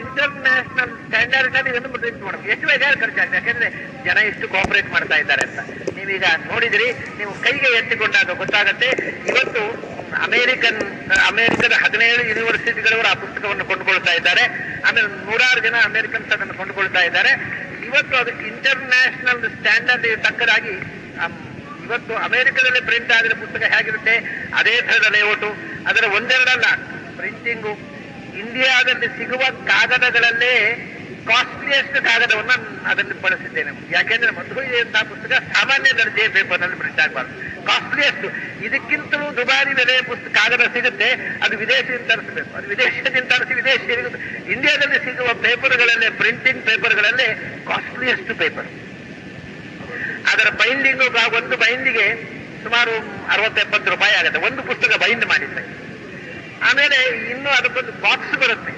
International standard ನಲ್ಲಿ ಇದನ್ನು print ಮಾಡಬೇಕು. ಎಷ್ಟು ಬೇಕಾದ್ರೆ ಖರ್ಚಾಗುತ್ತೆ, ಯಾಕಂದ್ರೆ ಜನ ಎಷ್ಟು ಕೋಆಪರೇಟ್ ಮಾಡ್ತಾ ಇದ್ದಾರೆ ಅಂತ. ನೀವೀಗ ನೋಡಿದ್ರಿ, ನೀವು ಕೈಗೆ ಎತ್ತಿಕೊಂಡಾಗ ಗೊತ್ತಾಗತ್ತೆ. ಇವತ್ತು ಅಮೆರಿಕದ 17 ಯೂನಿವರ್ಸಿಟಿಗಳವರು ಆ ಪುಸ್ತಕವನ್ನು ಕೊಂಡುಕೊಳ್ತಾ ಇದ್ದಾರೆ. ಆಮೇಲೆ 100 ಜನ ಅಮೆರಿಕನ್ಸ್ ಅದನ್ನು ಕೊಂಡುಕೊಳ್ತಾ ಇದ್ದಾರೆ. ಇವತ್ತು ಅದಕ್ಕೆ ಇಂಟರ್ನ್ಯಾಷನಲ್ ಸ್ಟ್ಯಾಂಡರ್ಡ್ ತಕ್ಕದಾಗಿ ಇವತ್ತು ಅಮೆರಿಕದಲ್ಲಿ ಪ್ರಿಂಟ್ ಆಗಿರೋ ಪುಸ್ತಕ ಹೇಗಿರುತ್ತೆ ಅದೇ ಥರದ ಲೇಔಟು, ಅದರ ಒಂದೆರಡಲ್ಲ ಪ್ರಿಂಟಿಂಗು. ಇಂಡಿಯಾದಲ್ಲಿ ಸಿಗುವ ಕಾಗದಗಳಲ್ಲೇ ಕಾಸ್ಟ್ಲಿಯೆಸ್ಟ್ ಕಾಗದವನ್ನು ಅದನ್ನು ಬಳಸಿದ್ದೇನೆ. ಯಾಕೆಂದ್ರೆ ಮಧುವಂತಹ ಪುಸ್ತಕ ಸಾಮಾನ್ಯ ದರ್ಜೆಯ ಪೇಪರ್ನಲ್ಲಿ ಪ್ರಿಂಟ್ ಆಗಬಾರ್ದು, ಕಾಸ್ಟ್ಲಿಯೆಸ್ಟ್. ಇದಕ್ಕಿಂತಲೂ ದುಬಾರಿ ಬೆಲೆಯ ಕಾಗದ ಸಿಗುತ್ತೆ, ಅದು ವಿದೇಶದಿಂದ ತರಿಸಬೇಕು. ಅದು ವಿದೇಶದಿಂದ ತರಿಸಿ ವಿದೇಶಿಯರಿಗೆ. ಇಂಡಿಯಾದಲ್ಲಿ ಸಿಗುವ ಪೇಪರ್ಗಳಲ್ಲೇ, ಪ್ರಿಂಟಿಂಗ್ ಪೇಪರ್ಗಳಲ್ಲೇ ಕಾಸ್ಟ್ಲಿಯೆಸ್ಟ್ ಪೇಪರ್. ಅದರ ಬೈಂಡಿಂಗು, ಒಂದು ಬೈಂಡಿಗೆ ಸುಮಾರು 60-70 ರೂಪಾಯಿ ಆಗುತ್ತೆ, ಒಂದು ಪುಸ್ತಕ ಬೈಂಡ್ ಮಾಡಿದ್ದೆ. ಆಮೇಲೆ ಇನ್ನೂ ಅದಕ್ಕೊಂದು ಬಾಕ್ಸ್ ಬರುತ್ತೆ,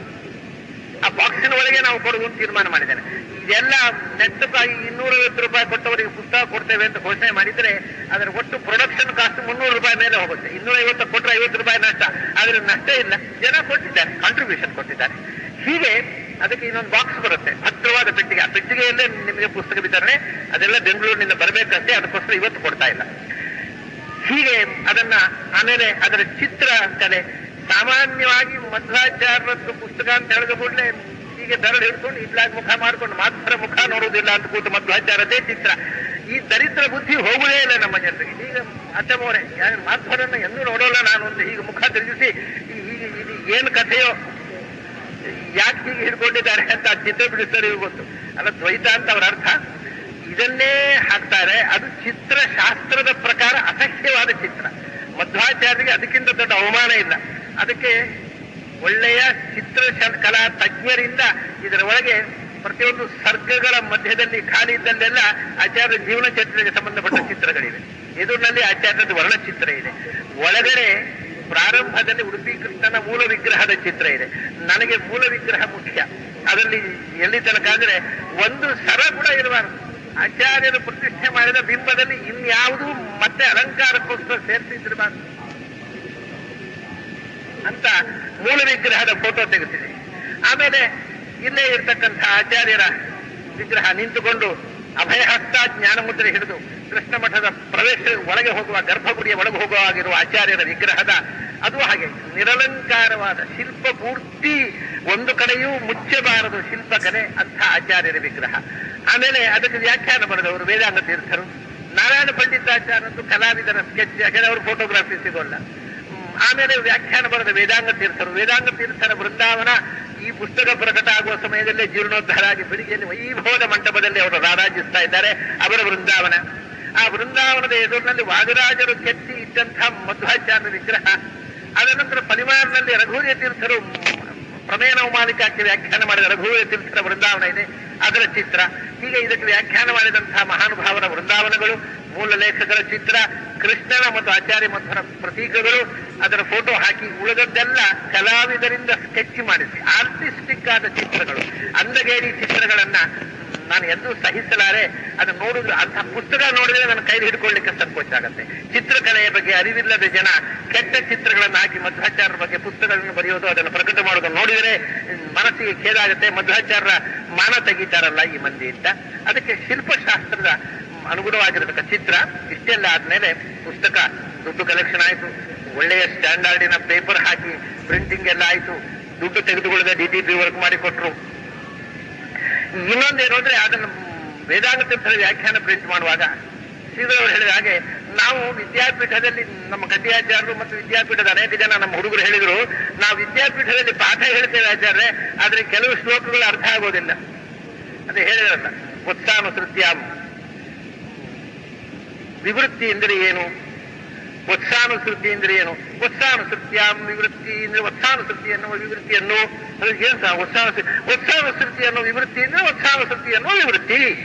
ಆ ಬಾಕ್ಸಿನ ಒಳಗೆ ನಾವು ಕೊಡುವಂತ ತೀರ್ಮಾನ ಮಾಡಿದ್ದೇನೆ. ಇದೆಲ್ಲ ನೆಟ್ಟಕ್ಕಾಗಿ 250 ರೂಪಾಯಿ ಕೊಟ್ಟವರಿಗೆ ಪುಸ್ತಕ ಕೊಡ್ತೇವೆ ಅಂತ ಘೋಷಣೆ ಮಾಡಿದ್ರೆ ಅದರ ಒಟ್ಟು ಪ್ರೊಡಕ್ಷನ್ ಕಾಸ್ಟ್ 300 ರೂಪಾಯಿ ಮೇಲೆ ಹೋಗುತ್ತೆ. 250 ಕೊಟ್ಟರೆ 50 ರೂಪಾಯಿ ನಷ್ಟ, ಆದ್ರೆ ನಷ್ಟ ಇಲ್ಲ, ಜನ ಕೊಟ್ಟಿದ್ದಾರೆ, ಕಾಂಟ್ರಿಬ್ಯೂಷನ್ ಕೊಟ್ಟಿದ್ದಾರೆ. ಹೀಗೆ ಅದಕ್ಕೆ ಇನ್ನೊಂದು ಬಾಕ್ಸ್ ಬರುತ್ತೆ, ಹತ್ತಿರವಾದ ಪೆಟ್ಟಿಗೆ. ಆ ಪೆಟ್ಟಿಗೆಯಲ್ಲೇ ನಿಮಗೆ ಪುಸ್ತಕ ವಿತರಣೆ, ಅದೆಲ್ಲ ಬೆಂಗಳೂರಿನಿಂದ ಬರಬೇಕಂತೆ, ಅದಕ್ಕೋಸ್ಕರ ಇವತ್ತು ಕೊಡ್ತಾ ಇಲ್ಲ. ಹೀಗೆ ಅದನ್ನ, ಆಮೇಲೆ ಅದರ ಚಿತ್ರ ಕಲೆ. ಸಾಮಾನ್ಯವಾಗಿ ಮಧ್ವಾಚಾರ್ಯರದ್ದು ಪುಸ್ತಕ ಅಂತ ಹೇಳಿದ ಕೂಡಲೇ ಹೀಗೆ ದರಡು ಹಿಡ್ಕೊಂಡು ಇಡ್ಲಾಗಿ ಮುಖ ಮಾಡ್ಕೊಂಡು ಮಾತ್ರ ಮುಖ ನೋಡುವುದಿಲ್ಲ ಅಂತ ಕೂತು ಮಧ್ವಾಚಾರ್ಯದೇ ಚಿತ್ರ. ಈ ದರಿದ್ರ ಬುದ್ಧಿ ಹೋಗುವುದೇ ಇಲ್ಲ ನಮ್ಮ ಜನರಿಗೆ. ಈಗ ಅಚ್ಚಮೋರೆ ಮಾಧ್ವರನ್ನ ಎಂದೂ ನೋಡೋಲ್ಲ ನಾನು ಅಂತ ಹೀಗೆ ಮುಖ ತಿರುಗಿಸಿ ಹೀಗೆ ಇದು ಏನು ಕಥೆಯೋ, ಯಾಕೆ ಹೀಗೆ ಹಿಡ್ಕೊಂಡಿದ್ದಾರೆ ಅಂತ ಚಿತ್ರ ಬಿಡಿಸ್ತಾರೆ ಇವ್ರು ಗೊತ್ತು ಅಲ್ಲ. ದ್ವೈತ ಅಂತ ಅವರ ಅರ್ಥ ಇದನ್ನೇ ಹಾಕ್ತಾರೆ. ಅದು ಚಿತ್ರಶಾಸ್ತ್ರದ ಪ್ರಕಾರ ಅಸಹ್ಯವಾದ ಚಿತ್ರ. ಮಧ್ವಾಚಾರ್ಯರಿಗೆ ಅದಕ್ಕಿಂತ ದೊಡ್ಡ ಅವಮಾನ ಇಲ್ಲ. ಅದಕ್ಕೆ ಒಳ್ಳೆಯ ಕಲಾ ತಜ್ಞರಿಂದ ಇದರ ಒಳಗೆ ಪ್ರತಿಯೊಂದು ಸರ್ಗಗಳ ಮಧ್ಯದಲ್ಲಿ ಖಾಲಿ ಇದ್ದಲ್ಲೆಲ್ಲ ಆಚಾರ್ಯ ಜೀವನ ಚರಿತ್ರೆಗೆ ಸಂಬಂಧಪಟ್ಟ ಚಿತ್ರಗಳಿವೆ. ಎದುರಿನಲ್ಲಿ ಆಚಾರ್ಯದ ವರ್ಣಚಿತ್ರ ಇದೆ. ಒಳಗಡೆ ಪ್ರಾರಂಭದಲ್ಲಿ ಉಡುಪಿ ಕೃಷ್ಣನ ಮೂಲ ವಿಗ್ರಹದ ಚಿತ್ರ ಇದೆ. ನನಗೆ ಮೂಲ ವಿಗ್ರಹ ಮುಖ್ಯ. ಅದರಲ್ಲಿ ಎಲ್ಲಿ ತನಕ ಅಂದ್ರೆ ಒಂದು ಸರ ಕೂಡ ಇರಬಾರದು. ಆಚಾರ್ಯರು ಪ್ರತಿಷ್ಠೆ ಮಾಡಿದ ಬಿಂಬದಲ್ಲಿ ಇನ್ಯಾವುದೂ ಮತ್ತೆ ಅಲಂಕಾರಕ್ಕೋಸ್ಕರ ಸೇರಿಸಿದಿರಬಾರದು ಅಂತ ಮೂಲ ವಿಗ್ರಹದ ಫೋಟೋ ತೆಗೆಸಿದೆ. ಆಮೇಲೆ ಇಲ್ಲೇ ಇರ್ತಕ್ಕಂಥ ಆಚಾರ್ಯರ ವಿಗ್ರಹ ನಿಂತುಕೊಂಡು ಅಭಯಹಸ್ತ ಜ್ಞಾನ ಮುದ್ರೆ ಹಿಡಿದು ಕೃಷ್ಣ ಮಠದ ಪ್ರವೇಶ ಒಳಗೆ ಹೋಗುವ, ಗರ್ಭಗುಡಿಯ ಒಳಗೆ ಹೋಗುವಾಗಿರುವ ಆಚಾರ್ಯರ ವಿಗ್ರಹದ ಅದು ಹಾಗೆ ನಿರಲಂಕಾರವಾದ ಶಿಲ್ಪ ಪೂರ್ತಿ, ಒಂದು ಕಡೆಯೂ ಮುಚ್ಚಬಾರದು ಶಿಲ್ಪಕಲೆ ಅಂಥ ಆಚಾರ್ಯರ ವಿಗ್ರಹ. ಆಮೇಲೆ ಅದಕ್ಕೆ ವ್ಯಾಖ್ಯಾನ ಬರೆದವರು ವೇದಾಂಗ ತೀರ್ಥರು. ನಾರಾಯಣ ಪಂಡಿತಾಚಾರ್ಯರು ಕಲಾವಿದರ ಸ್ಕೆಚ್, ಯಾಕಂದ್ರೆ ಅವರು ಫೋಟೋಗ್ರಾಫಿ ಸಿಗೋಲ್ಲ. ಆಮೇಲೆ ವ್ಯಾಖ್ಯಾನ ಬರೆದ ವೇದಾಂಗ ತೀರ್ಥರು. ವೇದಾಂಗ ತೀರ್ಥರ ಬೃಂದಾವನ ಈ ಪುಸ್ತಕ ಪ್ರಕಟ ಆಗುವ ಸಮಯದಲ್ಲೇ ಜೀರ್ಣೋದ್ಧಾರ ಆಗಿ ಬೆಳಿಗ್ಗೆಯಲ್ಲಿ ವೈಭವದ ಮಂಟಪದಲ್ಲಿ ಅವರು ರಾರಾಜಿಸ್ತಾ ಇದ್ದಾರೆ. ಅವರ ಬೃಂದಾವನ. ಆ ಬೃಂದಾವನದ ಎದುರಿನಲ್ಲಿ ವಾದಿರಾಜರು ಕೆತ್ತಿ ಇಟ್ಟಂತಹ ಮಧ್ವಾಚಾರ್ಯ ವಿಗ್ರಹ. ಅದ ನಂತರ ಪಲಿಮಾರ್ನಲ್ಲಿ ರಘುವೀರ ತೀರ್ಥರು ಪ್ರಮೇಯ ನವಮಾಲಿಕಾಕ್ಕೆ ವ್ಯಾಖ್ಯಾನ ಮಾಡಿದ ರಘುವೀರ ತೀರ್ಥರ ಬೃಂದಾವನ ಇದೆ, ಅದರ ಚಿತ್ರ. ಹೀಗೆ ಇದಕ್ಕೆ ವ್ಯಾಖ್ಯಾನ ಮಾಡಿದಂತಹ ಮಹಾನುಭಾವರ ವೃಂದಾವನಗಳು, ಮೂಲ ಲೇಖಕರ ಚಿತ್ರ, ಕೃಷ್ಣನ ಮತ್ತು ಆಚಾರ್ಯ ಮಧ್ವರ ಪ್ರತೀಕಗಳು, ಅದರ ಫೋಟೋ ಹಾಕಿ ಉಳಿದದ್ದೆಲ್ಲ ಕಲಾವಿದರಿಂದ ಸ್ಕೆಚ್ ಮಾಡಿಸಿ ಆರ್ಟಿಸ್ಟಿಕ್ ಆದ ಚಿತ್ರಗಳು. ಅಂದಗೇಡಿ ಚಿತ್ರಗಳನ್ನ ನಾನು ಎಂದೂ ಸಹಿಸಲಾರೆ. ಅದನ್ನು ನೋಡಿದ್ರೆ, ಅಂಥ ಪುಸ್ತಕ ನೋಡಿದ್ರೆ ನನ್ನ ಕೈಲಿ ಹಿಡ್ಕೊಳ್ಳಿಕ್ಕೆ ಸಂಕೋಚ ಆಗುತ್ತೆ. ಚಿತ್ರಕಲೆಯ ಬಗ್ಗೆ ಅರಿವಿಲ್ಲದ ಜನ ಕೆಟ್ಟ ಚಿತ್ರಗಳನ್ನು ಹಾಕಿ ಮಧ್ವಾಚಾರ್ಯರ ಬಗ್ಗೆ ಪುಸ್ತಕಗಳನ್ನು ಬರೆಯೋದು, ಅದನ್ನು ಪ್ರಕಟ ಮಾಡೋದನ್ನು ನೋಡಿದರೆ ಮನಸ್ಸಿಗೆ ಖೇದಾಗುತ್ತೆ. ಮಧ್ವಾಚಾರ್ಯರ ಮಾನ ತೆಗೀತಾರಲ್ಲ ಈ ಮಂದಿ ಅಂತ. ಅದಕ್ಕೆ ಶಿಲ್ಪಶಾಸ್ತ್ರದ ಅನುಗುಣವಾಗಿರತಕ್ಕ ಚಿತ್ರ. ಇಷ್ಟೆಲ್ಲ ಆದ್ಮೇಲೆ ಪುಸ್ತಕ ದುಡ್ಡು ಕಲೆಕ್ಷನ್ ಆಯಿತು, ಒಳ್ಳೆಯ ಸ್ಟ್ಯಾಂಡರ್ಡಿನ ಪೇಪರ್ ಹಾಕಿ ಪ್ರಿಂಟಿಂಗ್ ಎಲ್ಲ ಆಯಿತು, ದುಡ್ಡು ತೆಗೆದುಕೊಳ್ಳದೆ DTP ವರ್ಕ್ ಮಾಡಿಕೊಟ್ರು. ಇನ್ನೊಂದೇನು ಅಂದ್ರೆ ಅದನ್ನು ವೇದಾಂಗ ತೀರ್ಥರ ವ್ಯಾಖ್ಯಾನ ಪ್ರಿಂಟ್ ಮಾಡುವಾಗ ಶ್ರೀಧರವರು ಹೇಳಿದ ಹಾಗೆ ನಾವು ವಿದ್ಯಾಪೀಠದಲ್ಲಿ, ನಮ್ಮ ಗಡ್ಡಿಯಾಚಾರ್ಯರು ಮತ್ತು ವಿದ್ಯಾಪೀಠದ ಅನೇಕ ಜನ ನಮ್ಮ ಹುಡುಗರು ಹೇಳಿದ್ರು, ನಾವು ವಿದ್ಯಾಪೀಠದಲ್ಲಿ ಪಾಠ ಹೇಳ್ತೇವೆ ಆಚಾರ್ಯ, ಆದ್ರೆ ಕೆಲವು ಶ್ಲೋಕಗಳು ಅರ್ಥ ಆಗೋದಿಲ್ಲ. ಅದೇ ಹೇಳಿದ್ರಲ್ಲ, ಉತ್ಸಾನುಸೃತ್ಯಾಂ ವಿವೃತ್ತಿ ಎಂದರೆ ಏನು, ವತ್ಸಾನುಸೃತಿ ಅಂದ್ರೆ ಏನು, ವತ್ಸಾನುಸೃತ್ಯಾಂ ವಿವೃತ್ತಿ ಅಂದ್ರೆ ವತ್ಸಾನುಸೃತಿ ಅನ್ನುವ ವಿವೃತ್ತಿಯನ್ನು, ಏನ್ ವತ್ಸಾನುಸೃತಿ ಅನ್ನೋ ವಿವೃತ್ತಿ ಅಂದ್ರೆ ವತ್ಸಾನುಸೃತಿ ಅನ್ನೋ ವಿವೃತ್ತಿ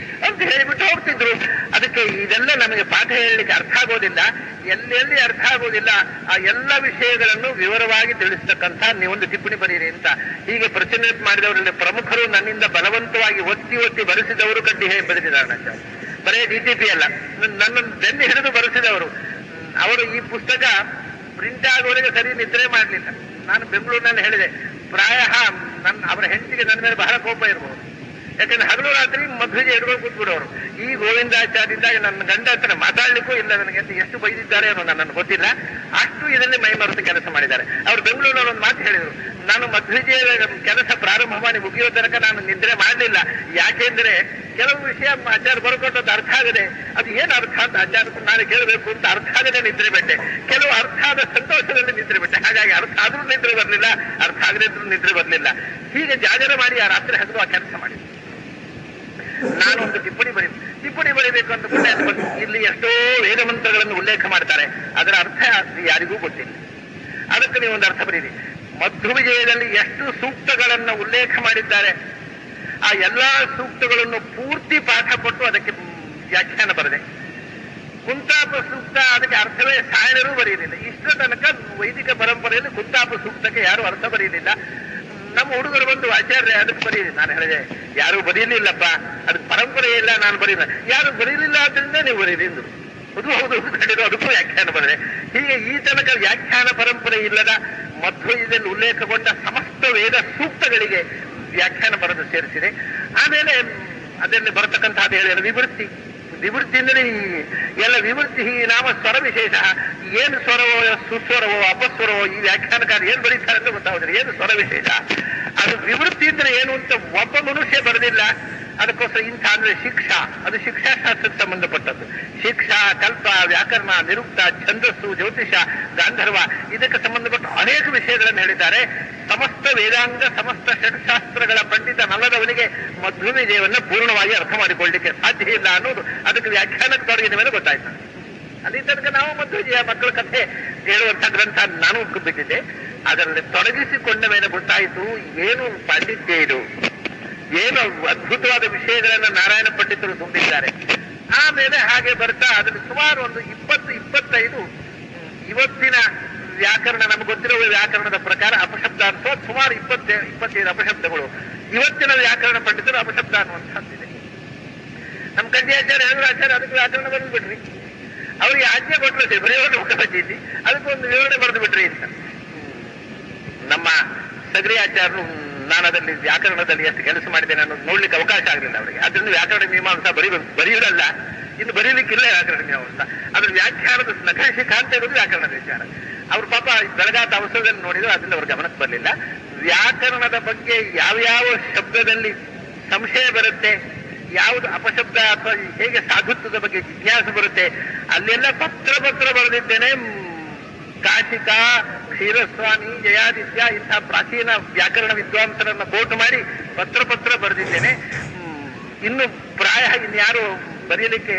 ಅಂತ ಹೇಳಿಬಿಟ್ಟು ಹೋಗ್ತಿದ್ರು. ಅದಕ್ಕೆ ಇದೆಲ್ಲ ನಮಗೆ ಪಾಠ ಹೇಳಲಿಕ್ಕೆ ಅರ್ಥ ಆಗೋದಿಲ್ಲ. ಎಲ್ಲೆಲ್ಲಿ ಅರ್ಥ ಆಗೋದಿಲ್ಲ ಆ ಎಲ್ಲ ವಿಷಯಗಳನ್ನು ವಿವರವಾಗಿ ತಿಳಿಸ್ತಕ್ಕಂಥ ನೀವೊಂದು ಟಿಪ್ಪಣಿ ಬರೀರಿ ಅಂತ ಹೀಗೆ ಪ್ರಚನೆ ಮಾಡಿದವರಲ್ಲಿ ಪ್ರಮುಖರು, ನನ್ನಿಂದ ಬಲವಂತವಾಗಿ ಒತ್ತಿ ಬರೆಸಿದವರು ಕಡ್ಡಿ ಬರೆದಿದ್ದಾರೆ. ಬರೇ DTP ಅಲ್ಲ, ನನ್ನನ್ನು ಬೆನ್ನು ಹಿಡಿದು ಬರೆಸಿದವರು ಅವರು. ಈ ಪುಸ್ತಕ ಪ್ರಿಂಟ್ ಆಗೋರಿಗೆ ಸರಿ ನಿದ್ರೆ ಮಾಡಲಿಲ್ಲ. ನಾನು ಬೆಂಗಳೂರಿನಲ್ಲಿ ಹೇಳಿದೆ, ಪ್ರಾಯ ಅವರ ಹೆಂಡತಿಗೆ ನನ್ನ ಮೇಲೆ ಬಹಳ ಕೋಪ ಇರಬಹುದು. ಯಾಕಂದ್ರೆ ಹಗಲು ರಾತ್ರಿ ಮಧ್ವಿಗೆ ಹಿಡ್ಕೊಂಡು ಕೂತ್ಬಿಡೋರು. ಈ ಗೋವಿಂದಾಚಾರ್ಯದಿಂದಾಗಿ ನನ್ನ ಗಂಡ ಹತ್ರ ಮಾತಾಡ್ಲಿಕ್ಕೂ ಇಲ್ಲ ನನಗೆ ಅಂತ ಎಷ್ಟು ಬೈದಿದ್ದಾರೆ ಅನ್ನೋ ನನ್ನನ್ನು ಗೊತ್ತಿಲ್ಲ. ಅಷ್ಟು ಇದರಲ್ಲಿ ಮೈ ಮರೆತು ಕೆಲಸ ಮಾಡಿದ್ದಾರೆ. ಅವರು ಬೆಂಗಳೂರಿನಲ್ಲಿ ಒಂದು ಮಾತು ಹೇಳಿದರು, ನಾನು ಮಧ್ವಿಜಯ ಕೆಲಸ ಪ್ರಾರಂಭ ಮಾಡಿ ಮುಗಿಯೋ ತನಕ ನಾನು ನಿದ್ರೆ ಮಾಡಲಿಲ್ಲ. ಯಾಕೆಂದ್ರೆ ಕೆಲವು ವಿಷಯ ಆಚಾರ್ಯ ಬರ್ಕೊಟ್ಟದ್ದು ಅರ್ಥ ಆಗದೆ, ಅದು ಏನು ಅರ್ಥ ಅಂತ ಆಚಾರ್ಯ ನಾನು ಕೇಳಬೇಕು ಅಂತ ಅರ್ಥ ಆಗದೆ ನಿದ್ರೆ ಬಿಟ್ಟೆ. ಕೆಲವು ಅರ್ಥ ಆದ ಸಂತೋಷದಲ್ಲಿ ನಿದ್ರೆ ಬಿಟ್ಟೆ. ಹಾಗಾಗಿ ಅರ್ಥ ಆದ್ರೂ ನಿದ್ರೆ ಬರಲಿಲ್ಲ, ಅರ್ಥ ಆಗದಿದ್ರು ನಿದ್ರೆ ಬರಲಿಲ್ಲ. ಹೀಗೆ ಜಾಗರ ಮಾಡಿ ಆ ರಾತ್ರಿ ಹಗಲು ಆ ಕೆಲಸ ಮಾಡಿ ನಾನೊಂದು ಟಿಪ್ಪಣಿ ಬರೀಬೇಕು ಅಂದುಕೊಂಡೆ. ಇಲ್ಲಿ ಎಷ್ಟೋ ವೇದ ಮಂತ್ರಗಳನ್ನು ಉಲ್ಲೇಖ ಮಾಡ್ತಾರೆ, ಅದರ ಅರ್ಥ ಯಾರಿಗೂ ಗೊತ್ತಿಲ್ಲ. ಅದಕ್ಕೆ ನೀವು ಒಂದು ಅರ್ಥ ಬರೀರಿ. ಮಧ್ವ ವಿಜಯದಲ್ಲಿ ಎಷ್ಟು ಸೂಕ್ತಗಳನ್ನು ಉಲ್ಲೇಖ ಮಾಡಿದ್ದಾರೆ, ಆ ಎಲ್ಲಾ ಸೂಕ್ತಗಳನ್ನು ಪೂರ್ತಿ ಪಾಠ ಕೊಟ್ಟು ಅದಕ್ಕೆ ವ್ಯಾಖ್ಯಾನ ಬರದೆ. ಕುಂತಾಪ ಸೂಕ್ತ ಅದಕ್ಕೆ ಅರ್ಥವೇ ಸಾಯನರೂ ಬರೆಯಲಿಲ್ಲ. ಇಷ್ಟರ ತನಕ ವೈದಿಕ ಪರಂಪರೆಯಲ್ಲಿ ಕುಂತಾಪ ಸೂಕ್ತಕ್ಕೆ ಯಾರು ಅರ್ಥ ಬರೆಯಲಿಲ್ಲ. ನಮ್ಮ ಹುಡುಗರು ಬಂದು ಆಚಾರ್ಯ ಅದಕ್ಕೆ ಬರೀರಿ, ನಾನು ಹೇಳಿದೆ ಯಾರು ಬರೀಲಿಲ್ಲಪ್ಪ, ಅದಕ್ಕೆ ಪರಂಪರೆ ಇಲ್ಲ, ನಾನು ಬರೀಲ್ಲ. ಯಾರು ಬರೀಲಿಲ್ಲ ಆದ್ರಿಂದ ನೀವು ಬರೀರಿ ಎಂದು. ಹೌದು ಕಡಿದು ಅದಕ್ಕೂ ವ್ಯಾಖ್ಯಾನ ಬರದೆ. ಹೀಗೆ ಈ ತನಕ ವ್ಯಾಖ್ಯಾನ ಪರಂಪರೆ ಇಲ್ಲದ ಮಧ್ವದಲ್ಲಿ ಉಲ್ಲೇಖಗೊಂಡ ಸಮಸ್ತ ವೇದ ಸೂಕ್ತಗಳಿಗೆ ವ್ಯಾಖ್ಯಾನ ಬರೆದು ಸೇರಿಸಿದೆ. ಆಮೇಲೆ ಅದರಲ್ಲಿ ಬರತಕ್ಕಂತಹ ಹೇಳಿದ ವಿವೃತ್ತಿ ಅಂದರೆ ಎಲ್ಲ ವಿವೃತ್ತಿ ನಾಮ ಸ್ವರ ವಿಶೇಷ. ಏನು ಸ್ವರವೋ ಸುಸ್ವರವೋ ಅಪಸ್ವರವೋ ಈ ವ್ಯಾಖ್ಯಾನಕಾರ ಏನು ಬರೀತಾರೆ ಅಂತ ಗೊತ್ತಾಗೋದಿಲ್ಲ. ಏನು ಸ್ವರ ವಿಶೇಷ, ಅದು ವಿವೃತ್ತಿ ಅಂದ್ರೆ ಏನು ಅಂತ ಒಬ್ಬ ಮನುಷ್ಯ ಬರೆದಿಲ್ಲ. ಅದಕ್ಕೋಸ್ಕರ ಇಂಥ ಅಂದ್ರೆ ಶಿಕ್ಷಾ, ಅದು ಶಿಕ್ಷಾಶಾಸ್ತ್ರಕ್ಕೆ ಸಂಬಂಧಪಟ್ಟದ್ದು. ಶಿಕ್ಷಾ, ಕಲ್ಪ, ವ್ಯಾಕರಣ, ನಿರುಕ್ತ, ಛಂದಸ್ಸು, ಜ್ಯೋತಿಷ, ಗಾಂಧರ್ವ ಇದಕ್ಕೆ ಸಂಬಂಧಪಟ್ಟ ಅನೇಕ ವಿಷಯಗಳನ್ನು ಹೇಳಿದ್ದಾರೆ. ಸಮಸ್ತ ವೇದಾಂಗ ಸಮಸ್ತ ಷಟ್ಶಾಸ್ತ್ರಗಳ ಪಂಡಿತನಲ್ಲದವನಿಗೆ ಮಧ್ವ ವಿಜಯವನ್ನು ಪೂರ್ಣವಾಗಿ ಅರ್ಥ ಮಾಡಿಕೊಳ್ಳಲಿಕ್ಕೆ ಸಾಧ್ಯ ಇಲ್ಲ ಅನ್ನೋದು ಅದಕ್ಕೆ ವ್ಯಾಖ್ಯಾನಕ್ಕೆ ತೊಡಗಿದ ಮೇಲೆ ಗೊತ್ತಾಯ್ತು. ಅಲ್ಲಿ ತನಕ ನಾವು ಮಧ್ವ ವಿಜಯ ಮಕ್ಕಳ ಕಥೆ ಹೇಳುವಂಥ ಗ್ರಂಥ ನಾನು ಬಿಟ್ಟಿದ್ದೆ. ಅದರಲ್ಲಿ ತೊಡಗಿಸಿಕೊಂಡ ಮೇಲೆ ಗೊತ್ತಾಯಿತು ಏನು ಪಾಂಡಿತ್ಯ ಇದು, ಏನು ಅದ್ಭುತವಾದ ವಿಷಯಗಳನ್ನು ನಾರಾಯಣ ಪಂಡಿತರು ತುಂಬಿದ್ದಾರೆ. ಆಮೇಲೆ ಹಾಗೆ ಬರ್ತಾ ಅದರಲ್ಲಿ ಸುಮಾರು ಒಂದು 20-25 ಇವತ್ತಿನ ವ್ಯಾಕರಣ ನಮ್ಗೆ ಗೊತ್ತಿರುವ ವ್ಯಾಕರಣದ ಪ್ರಕಾರ ಅಪಶಬ್ದ ಅನ್ನೋ ಸುಮಾರು 20-25 ಅಪಶಬ್ದಗಳು ಇವತ್ತಿನ ವ್ಯಾಕರಣ ಪಂಡಿತರು ಅಪಶಬ್ದ ಅನ್ನುವಂಥದ್ದಿದೆ. ನಮ್ಮ ಕಂಡಿಯಾಚಾರ್ಯ ಆಚಾರ್ಯ ಅದಕ್ಕೆ ವ್ಯಾಕರಣ ಬರೆದು ಬಿಟ್ರಿ, ಅವ್ರಿಗೆ ಆಜ್ಞೆ ಕೊಟ್ಟರೆ ಬರೆಯೋದು ಉಪಜಿಸಿ ಅದಕ್ಕೊಂದು ವಿವರಣೆ ಬರೆದು ಬಿಟ್ರಿ ಅಂತ. ನಮ್ಮ ಸಗರಿ ಆಚಾರ್ಯರು ನಾನು ಅದರಲ್ಲಿ ವ್ಯಾಕರಣದಲ್ಲಿ ಎಷ್ಟು ಕೆಲಸ ಮಾಡಿದ್ದೇನೆ ಅನ್ನೋದು ನೋಡ್ಲಿಕ್ಕೆ ಅವಕಾಶ ಆಗಲಿಲ್ಲ ಅವರಿಗೆ. ಅದನ್ನು ವ್ಯಾಕರಣ ಮೀಮಾಂಸ ಬರೆಯುವುದಲ್ಲ, ಇನ್ನು ಬರೀಲಿಕ್ಕಿಲ್ಲ ವ್ಯಾಕರಣ ಮೀಮಾಂಸ. ಅದ್ರ ವ್ಯಾಖ್ಯಾನದ ನಖಶಿಖ ಅಂತ ಇರೋದು ವ್ಯಾಕರಣದ ವಿಚಾರ. ಅವ್ರ ಪಾಪ ಬೆಳಗಾತ ಅವಸರದಲ್ಲಿ ನೋಡಿದ್ರು, ಅದರಿಂದ ಅವ್ರ ಗಮನಕ್ಕೆ ಬರಲಿಲ್ಲ. ವ್ಯಾಕರಣದ ಬಗ್ಗೆ ಯಾವ್ಯಾವ ಶಬ್ದದಲ್ಲಿ ಸಂಶಯ ಬರುತ್ತೆ, ಯಾವುದು ಅಪಶಬ್ದ ಅಥವಾ ಹೇಗೆ ಸಾಧುತ್ವದ ಬಗ್ಗೆ ಜಿಜ್ಞಾಸೆ ಬರುತ್ತೆ, ಅಲ್ಲೆಲ್ಲ ಪತ್ರ ಬರೆದಿದ್ದೇನೆ. ಕಾಶಿಕ, ಕ್ಷೀರಸ್ವಾಮಿ, ಜಯಾದಿತ್ಯ ಇಂಥ ಪ್ರಾಚೀನ ವ್ಯಾಕರಣ ವಿದ್ವಾಂಸರನ್ನ ಕೋಟ್ ಮಾಡಿ ಪತ್ರ ಬರೆದಿದ್ದೇನೆ. ಇನ್ನು ಪ್ರಾಯ ಇನ್ಯಾರು ಬರೆಯಲಿಕ್ಕೆ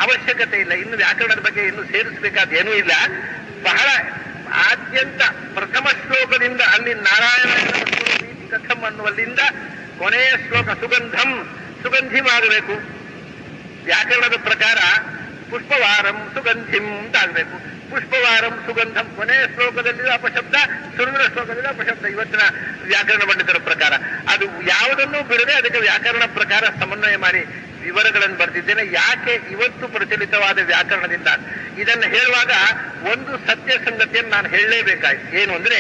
ಅವಶ್ಯಕತೆ ಇಲ್ಲ. ಇನ್ನು ವ್ಯಾಕರಣದ ಬಗ್ಗೆ ಇನ್ನು ಸೇರಿಸಬೇಕಾದ ಏನೂ ಇಲ್ಲ. ಬಹಳ ಆದ್ಯಂತ ಪ್ರಥಮ ಶ್ಲೋಕದಿಂದ ಅಲ್ಲಿ ನಾರಾಯಣ ಕಥಂ ಅನ್ನುವಲ್ಲಿಂದ ಕೊನೆಯ ಶ್ಲೋಕ ಸುಗಂಧಿಮಾಗಬೇಕು. ವ್ಯಾಕರಣದ ಪ್ರಕಾರ ಪುಷ್ಪವಾರಂ ಸುಗಂಧಿಂ ಅಂತ ಆಗಬೇಕು. ಪುಷ್ಪವಾರಂ ಸುಗಂಧಂ ಕೊನೆಯ ಶ್ಲೋಕದಲ್ಲಿ ಅಪಶಬ್ದ, ಶುರುವಿನ ಶ್ಲೋಕದಲ್ಲಿ ಅಪಶಬ್ದ. ಇವತ್ತಿನ ವ್ಯಾಕರಣ ಪಂಡಿತರ ಪ್ರಕಾರ ಅದು ಯಾವುದನ್ನೂ ಬಿಡದೆ ಅದಕ್ಕೆ ವ್ಯಾಕರಣ ಪ್ರಕಾರ ಸಮನ್ವಯ ಮಾಡಿ ವಿವರಗಳನ್ನು ಬರೆದಿದ್ದೇನೆ. ಯಾಕೆ ಇವತ್ತು ಪ್ರಚಲಿತವಾದ ವ್ಯಾಕರಣದಿಂದ ಇದನ್ನು ಹೇಳುವಾಗ ಒಂದು ಸತ್ಯ ಸಂಗತಿಯನ್ನು ನಾನು ಹೇಳಲೇಬೇಕಾಯ್ತು. ಏನು ಅಂದ್ರೆ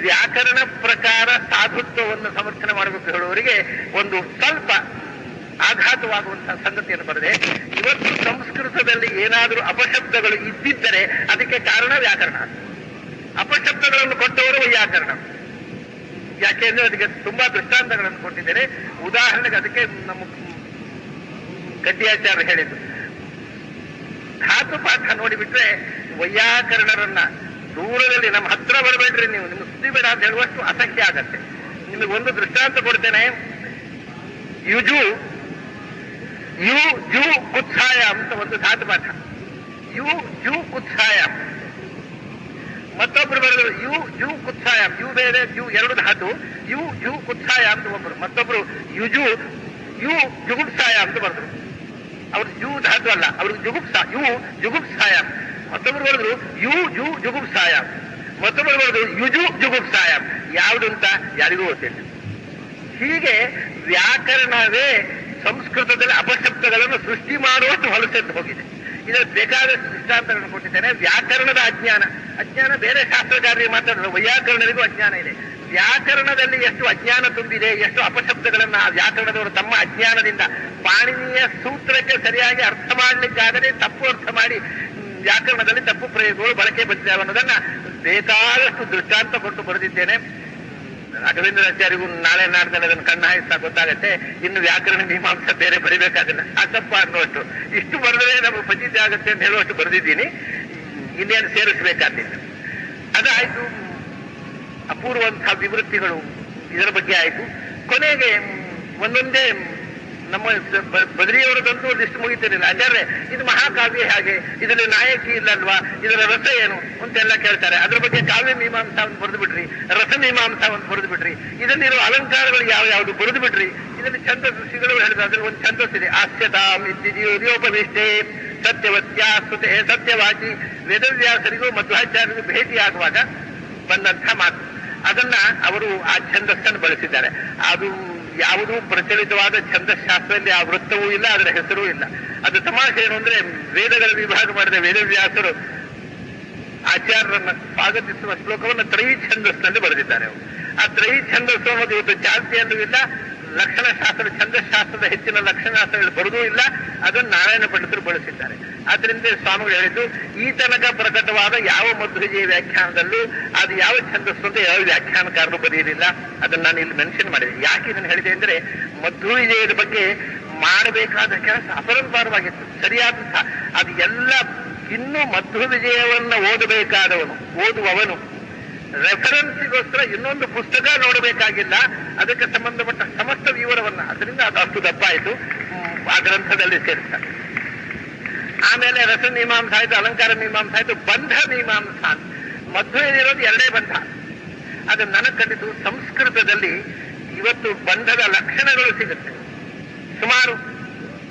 ವ್ಯಾಕರಣ ಪ್ರಕಾರ ಸಾಧುತ್ವವನ್ನು ಸಮರ್ಥನೆ ಮಾಡಬೇಕು ಹೇಳುವವರಿಗೆ ಒಂದು ಸ್ವಲ್ಪ ಆಘಾತವಾಗುವಂತಹ ಸಂಗತಿಯನ್ನು ಬರದೆ, ಇವತ್ತು ಸಂಸ್ಕೃತದಲ್ಲಿ ಏನಾದರೂ ಅಪಶಬ್ದಗಳು ಇದ್ದಿದ್ದರೆ ಅದಕ್ಕೆ ಕಾರಣ ವ್ಯಾಕರಣ. ಅಪಶಬ್ದಗಳನ್ನು ಕೊಟ್ಟವರು ವ್ಯಾಕರಣ. ಯಾಕೆಂದ್ರೆ ಅದಕ್ಕೆ ತುಂಬಾ ದೃಷ್ಟಾಂತಗಳನ್ನು ಕೊಟ್ಟಿದ್ದೇನೆ. ಉದಾಹರಣೆಗೆ ಅದಕ್ಕೆ ನಮ್ಮ ಗಡ್ಡಿಯಾಚಾರ್ಯ ಹೇಳಿದ್ದು, ಧಾತು ಪಾಠ ನೋಡಿಬಿಟ್ರೆ ವೈಯಾಕರಣರನ್ನ ದೂರದಲ್ಲಿ ನಮ್ಮ ಹತ್ರ ಬರಬೇಡ್ರಿ, ನೀವು ನಿಮ್ಮ ಸುದ್ದಿ ಬೇಡ ಅಂತ ಹೇಳುವಷ್ಟು ಅಸಹ್ಯ ಆಗತ್ತೆ. ನಿಮಗೆ ಒಂದು ದೃಷ್ಟಾಂತ ಕೊಡ್ತೇನೆ. ಯು ಜು ಕುತ್ಸಾಯ ಅಂತ ಒಂದು ಧಾತು ಪಾಠ. ಯು ಕುತ್ಸಾಯ. ಮತ್ತೊಬ್ರು ಬರೆದರು ಯು ಕುತ್ಸಾಯ. ಯು ಬೇರೆ ಯು ಎರಡು ಧಾತು. ಯು ಕುತ್ಸಾಯ ಅಂತ ಒಬ್ಬರು, ಮತ್ತೊಬ್ರು ಯು ಜುಗುಪ್ಸಾಯ ಅಂತ ಬರೆದ್ರು. ಅವ್ರು ಯು ಧಾತು ಅಲ್ಲ, ಅವ್ರಿಗೆ ಜುಗುಪ್ಸಾಯ. ಮತ್ತೊಬ್ರು ಬರೆದ್ರು ಯು ಜುಗುಪ್ಸಾಯ. ಮತ್ತೊಬ್ಬರು ಬರೆದ್ರು ಜುಗುಪ್ಸಾಯ. ಯಾವುದು ಅಂತ ಯಾರಿಗೂ ಗೊತ್ತಿಲ್ಲ. ಹೀಗೆ ವ್ಯಾಕರಣವೇ ಸಂಸ್ಕೃತದಲ್ಲಿ ಅಪಶಬ್ದಗಳನ್ನು ಸೃಷ್ಟಿ ಮಾಡುವಷ್ಟು ಹೊಲಸೆದ್ದು ಹೋಗಿದೆ. ಇದರಲ್ಲಿ ಬೇಕಾದಷ್ಟು ದೃಷ್ಟಾಂತಗಳನ್ನು ಕೊಟ್ಟಿದ್ದೇನೆ. ವ್ಯಾಕರಣದ ಅಜ್ಞಾನ ಬೇರೆ ಶಾಸ್ತ್ರಗಾರರಿಗೆ ಮಾತ್ರ, ವೈಯಾಕರಣರಿಗೂ ಅಜ್ಞಾನ ಇದೆ. ವ್ಯಾಕರಣದಲ್ಲಿ ಎಷ್ಟು ಅಜ್ಞಾನ ತುಂಬಿದೆ, ಎಷ್ಟು ಅಪಶಬ್ದಗಳನ್ನ ಆ ವ್ಯಾಕರಣದವರು ತಮ್ಮ ಅಜ್ಞಾನದಿಂದ ಪಾಣಿನಿಯ ಸೂತ್ರಕ್ಕೆ ಸರಿಯಾಗಿ ಅರ್ಥ ಮಾಡಲಿಕ್ಕಾಗದೆ ತಪ್ಪು ಅರ್ಥ ಮಾಡಿ ವ್ಯಾಕರಣದಲ್ಲಿ ತಪ್ಪು ಪ್ರಯೋಗಗಳು ಬಳಕೆ ಬಂದಿದ್ದಾವೆ ಅನ್ನೋದನ್ನ ಬೇಕಾದಷ್ಟು ದೃಷ್ಟಾಂತ ಕೊಟ್ಟು ಬರೆದಿದ್ದೇನೆ. ರಾಘವೇಂದ್ರಾಚಾರ್ಯಗೂ ನಾಳೆ ನಾಡ್ದಲ್ಲಿ ಅದನ್ನು ಕಣ್ಣು ಹಾಯಿಸ್ತಾ ಗೊತ್ತಾಗತ್ತೆ. ಇನ್ನು ವ್ಯಾಕರಣ ಮೀಮಾಂಸ ಬೇರೆ ಬರಿಬೇಕಾಗಿಲ್ಲ, ಸಾಕಪ್ಪ ಅನ್ನುವಷ್ಟು, ಇಷ್ಟು ಬರೆದ್ರೆ ನಮಗೆ ಫಜಿತಿ ಆಗುತ್ತೆ ಅಂತ ಹೇಳುವಷ್ಟು ಬರೆದಿದ್ದೀನಿ. ಇನ್ನೇನು ಸೇರಿಸಬೇಕಾಗಿಲ್ಲ. ಅದಾಯ್ತು, ಅಪೂರ್ವಂತಹ ವಿವೃತ್ತಿಗಳು ಇದರ ಬಗ್ಗೆ ಆಯಿತು. ಕೊನೆಗೆ ಒಂದೊಂದೇ ನಮ್ಮ ಬದರಿಯವರದಂತೂ ಲಿಸ್ಟ್ ಮುಗಿತಿರಲಿಲ್ಲ. ಆಚಾರ್ಯ ಇದು ಮಹಾಕಾವ್ಯ ಹೇಗೆ, ಇದರಲ್ಲಿ ನಾಯಕಿ ಇಲ್ಲಲ್ವಾ, ಇದರ ರಸ ಏನು ಅಂತೆಲ್ಲ ಕೇಳ್ತಾರೆ. ಅದ್ರ ಬಗ್ಗೆ ಕಾವ್ಯ ಮೀಮಾಂಸವನ್ನು ಬರೆದು ಬಿಡ್ರಿ, ರಸ ಮೀಮಾಂಸವನ್ನು ಬರೆದು ಬಿಡ್ರಿ, ಇದರಲ್ಲಿರೋ ಅಲಂಕಾರಗಳು ಯಾವ್ಯಾವುದು ಬರೆದು ಬಿಡ್ರಿ. ಇದರಲ್ಲಿ ಛಂದಸ್ಸುಗಳು ಹೇಳಿದ್ರೆ ಅದ್ರಲ್ಲಿ ಒಂದು ಛಂದಸ್ಸಿದೆ, ಆಸ್ಯತಾಂ ಇತ್ಯುಪವಿಷ್ಟೇ ಸತ್ಯವತ್ಯಾ ಸ್ತುತೆ ಸತ್ಯವಾಚಿ. ವೇದವ್ಯಾಸರಿಗೂ ಮಧ್ವಾಚಾರ್ಯರಿಗೂ ಭೇಟಿಯಾಗುವಾಗ ಬಂದಂಥ ಮಾತು, ಅದನ್ನ ಅವರು ಆ ಛಂದಸ್ಸನ್ನು ಬಳಸಿದ್ದಾರೆ. ಅದು ಯಾವುದೂ ಪ್ರಚಲಿತವಾದ ಛಂದಶಾಸ್ತ್ರದಲ್ಲಿ ಆ ವೃತ್ತವೂ ಇಲ್ಲ, ಅದರ ಹೆಸರೂ ಇಲ್ಲ. ಅದು ತಮಾಷೆ ಏನು ಅಂದ್ರೆ, ವೇದಗಳ ವಿಭಾಗ ಮಾಡಿದ ವೇದವ್ಯಾಸರು ಆಚಾರ್ಯರನ್ನ ಸ್ವಾಗತಿಸುವ ಶ್ಲೋಕವನ್ನು ತ್ರೈ ಛಂದಸ್ಸಿನಲ್ಲಿ ಬರೆದಿದ್ದಾರೆ. ಅವರು ಆ ತ್ರೈ ಛಂದಸ್ಸು ಅನ್ನೋದು ಇವತ್ತು ಚಾಲ್ತಿ ಅನ್ನೂ ಇಲ್ಲ. ಲಕ್ಷಣಶಾಸ್ತ್ರ, ಛಂದಶಾಸ್ತ್ರದ ಹೆಚ್ಚಿನ ಲಕ್ಷಣಶಾಸ್ತ್ರಗಳು ಬರುವುದೂ ಇಲ್ಲ. ಅದನ್ನು ನಾರಾಯಣ ಪಂಡಿತರು ಬಳಸಿದ್ದಾರೆ. ಆದ್ರಿಂದ ಸ್ವಾಮಿಗಳು ಹೇಳಿದ್ದು, ಈ ತನಕ ಪ್ರಕಟವಾದ ಯಾವ ಮಧ್ವವಿಜಯ ವ್ಯಾಖ್ಯಾನದಲ್ಲೂ ಅದು ಯಾವ ಛಂದಸ್ಸು ಅಂತ ಯಾವ ವ್ಯಾಖ್ಯಾನಕಾರರು ಬರೆಯಲಿಲ್ಲ. ಅದನ್ನು ನಾನು ಇಲ್ಲಿ ಮೆನ್ಷನ್ ಮಾಡಿದೆ. ಯಾಕೆ ಇದನ್ನು ಹೇಳಿದೆ ಅಂದ್ರೆ, ಮಧ್ವವಿಜಯದ ಬಗ್ಗೆ ಮಾಡಬೇಕಾದ ಕೆಲಸ ಅಪರಂಪಾರವಾಗಿತ್ತು, ಸರಿಯಾದಂತಹ ಅದು ಎಲ್ಲ. ಇನ್ನೂ ಮಧ್ವವಿಜಯವನ್ನ ಓದುವವನು ರೆಫರೆನ್ಸಿಗೋಸ್ಕರ ಇನ್ನೊಂದು ಪುಸ್ತಕ ನೋಡಬೇಕಾಗಿಲ್ಲ, ಅದಕ್ಕೆ ಸಂಬಂಧಪಟ್ಟ ಸಮಸ್ತ ವಿವರವನ್ನ. ಅದರಿಂದ ಅದು ಅಷ್ಟು ದಪ್ಪ ಆಯಿತು, ಆ ಗ್ರಂಥದಲ್ಲಿ ಸೇರಿಸ್ತಾರೆ. ಆಮೇಲೆ ರಸ ಮೀಮಾಂಸ ಆಯ್ತು, ಅಲಂಕಾರ ಮೀಮಾಂಸ ಆಯ್ತು, ಬಂಧ ಮೀಮಾಂಸ ಅಂತ. ಮಧ್ವವಿರೋದು ಎರಡೇ ಬಂಧ. ಅದು ನನಗೆ ಕಂಡಿತು, ಸಂಸ್ಕೃತದಲ್ಲಿ ಇವತ್ತು ಬಂಧದ ಲಕ್ಷಣಗಳು ಸಿಗುತ್ತೆ. ಸುಮಾರು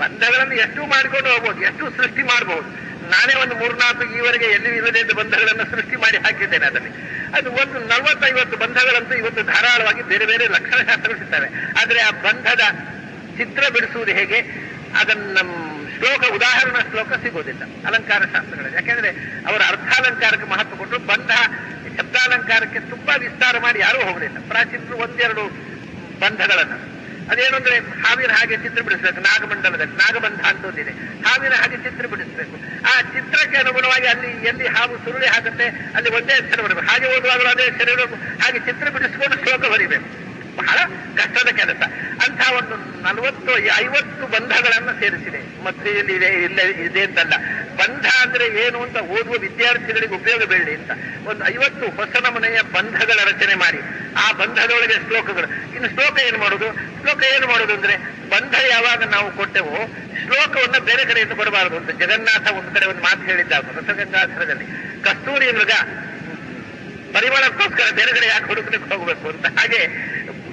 ಬಂಧಗಳನ್ನು ಎಷ್ಟು ಮಾಡಿಕೊಂಡು ಹೋಗ್ಬೋದು, ಎಷ್ಟು ಸೃಷ್ಟಿ ಮಾಡಬಹುದು. ನಾನೇ ಒಂದು 3-4 ಈವರೆಗೆ ಎಲ್ಲಿ ಇಲ್ಲದೆ ಬಂಧಗಳನ್ನು ಸೃಷ್ಟಿ ಮಾಡಿ ಹಾಕಿದ್ದೇನೆ. ಅದರಲ್ಲಿ ಅದು ಒಂದು 40-50 ಬಂಧಗಳಂತೂ ಇವತ್ತು ಧಾರಾಳವಾಗಿ ಬೇರೆ ಬೇರೆ ಲಕ್ಷಣಶಾಸ್ತ್ರಗಳು ಸಿಗ್ತವೆ. ಆದರೆ ಆ ಬಂಧದ ಚಿತ್ರ ಬಿಡಿಸುವುದು ಹೇಗೆ, ಅದನ್ನ ಶ್ಲೋಕ, ಉದಾಹರಣಾ ಶ್ಲೋಕ ಸಿಗೋದಿಲ್ಲ ಅಲಂಕಾರ ಶಾಸ್ತ್ರಗಳಲ್ಲಿ. ಯಾಕೆಂದ್ರೆ ಅವರ ಅರ್ಥಾಲಂಕಾರಕ್ಕೆ ಮಹತ್ವ ಕೊಟ್ಟರು, ಬಂಧ ಶಬ್ದಾಲಂಕಾರಕ್ಕೆ ತುಂಬಾ ವಿಸ್ತಾರ ಮಾಡಿ ಯಾರೂ ಹೋಗಲಿಲ್ಲ. ಪ್ರಾಚೀನರು 1-2 ಬಂಧಗಳನ್ನು, ಅದೇನು ಅಂದ್ರೆ ಹಾವಿನ ಹಾಗೆ ಚಿತ್ರ ಬಿಡಿಸ್ಬೇಕು. ನಾಗಮಂಡಲದಲ್ಲಿ ನಾಗಬಂಧ ಅಂತ ಒಂದಿದೆ, ಹಾವಿನ ಹಾಗೆ ಚಿತ್ರ ಬಿಡಿಸ್ಬೇಕು. ಆ ಚಿತ್ರಕ್ಕೆ ಅನುಗುಣವಾಗಿ ಅಲ್ಲಿ ಎಲ್ಲಿ ಹಾವು ಸುರುಳಿ ಹಾಕುತ್ತೆ ಅಲ್ಲಿ ಒಂದೇ ಅಕ್ಷರ ಬರಬೇಕು, ಹಾಗೆ ಓದುವಾಗಲೂ ಅದೇ ಅಕ್ಷರ ಇರಬೇಕು. ಹಾಗೆ ಚಿತ್ರ ಬಿಡಿಸ್ಕೊಂಡು ಶ್ಲೋಕ ಬರಿಬೇಕು. ಬಹಳ ಕಷ್ಟದ ಕೆಲಸ. ಅಂತ ಒಂದು 40-50 ಬಂಧಗಳನ್ನು ಸೇರಿಸಿದೆ. ಮಧ್ವೆಯಲ್ಲಿ ಇದೆ ಅಂತಲ್ಲ, ಬಂಧ ಅಂದ್ರೆ ಏನು ಅಂತ ಓದುವ ವಿದ್ಯಾರ್ಥಿಗಳಿಗೆ ಉಪಯೋಗ ಬೀಳಲಿ ಅಂತ ಒಂದು 50 ಹೊಸ ನಮನೆಯ ಬಂಧಗಳ ರಚನೆ ಮಾಡಿ, ಆ ಬಂಧದೊಳಗೆ ಶ್ಲೋಕಗಳು. ಇನ್ನು ಶ್ಲೋಕ ಏನು ಮಾಡೋದು ಅಂದ್ರೆ, ಬಂಧ ಯಾವಾಗ ನಾವು ಕೊಟ್ಟೆವೋ ಶ್ಲೋಕವನ್ನ ಬೇರೆ ಕಡೆಯಿಂದ ಬರಬಾರದು ಅಂತ ಜಗನ್ನಾಥ ಒಂದು ಕಡೆ ಒಂದು ಮಾತು ಹೇಳಿದ್ದ ರಸಗಂಗಾಧರದಲ್ಲಿ. ಕಸ್ತೂರಿ ಮೃಗ ಪರಿಮಳಕ್ಕೋಸ್ಕರ ಬೇರೆ ಕಡೆ ಯಾಕೆ ಹುಡುಕಲಿಕ್ಕೆ ಹೋಗ್ಬೇಕು ಅಂತ. ಹಾಗೆ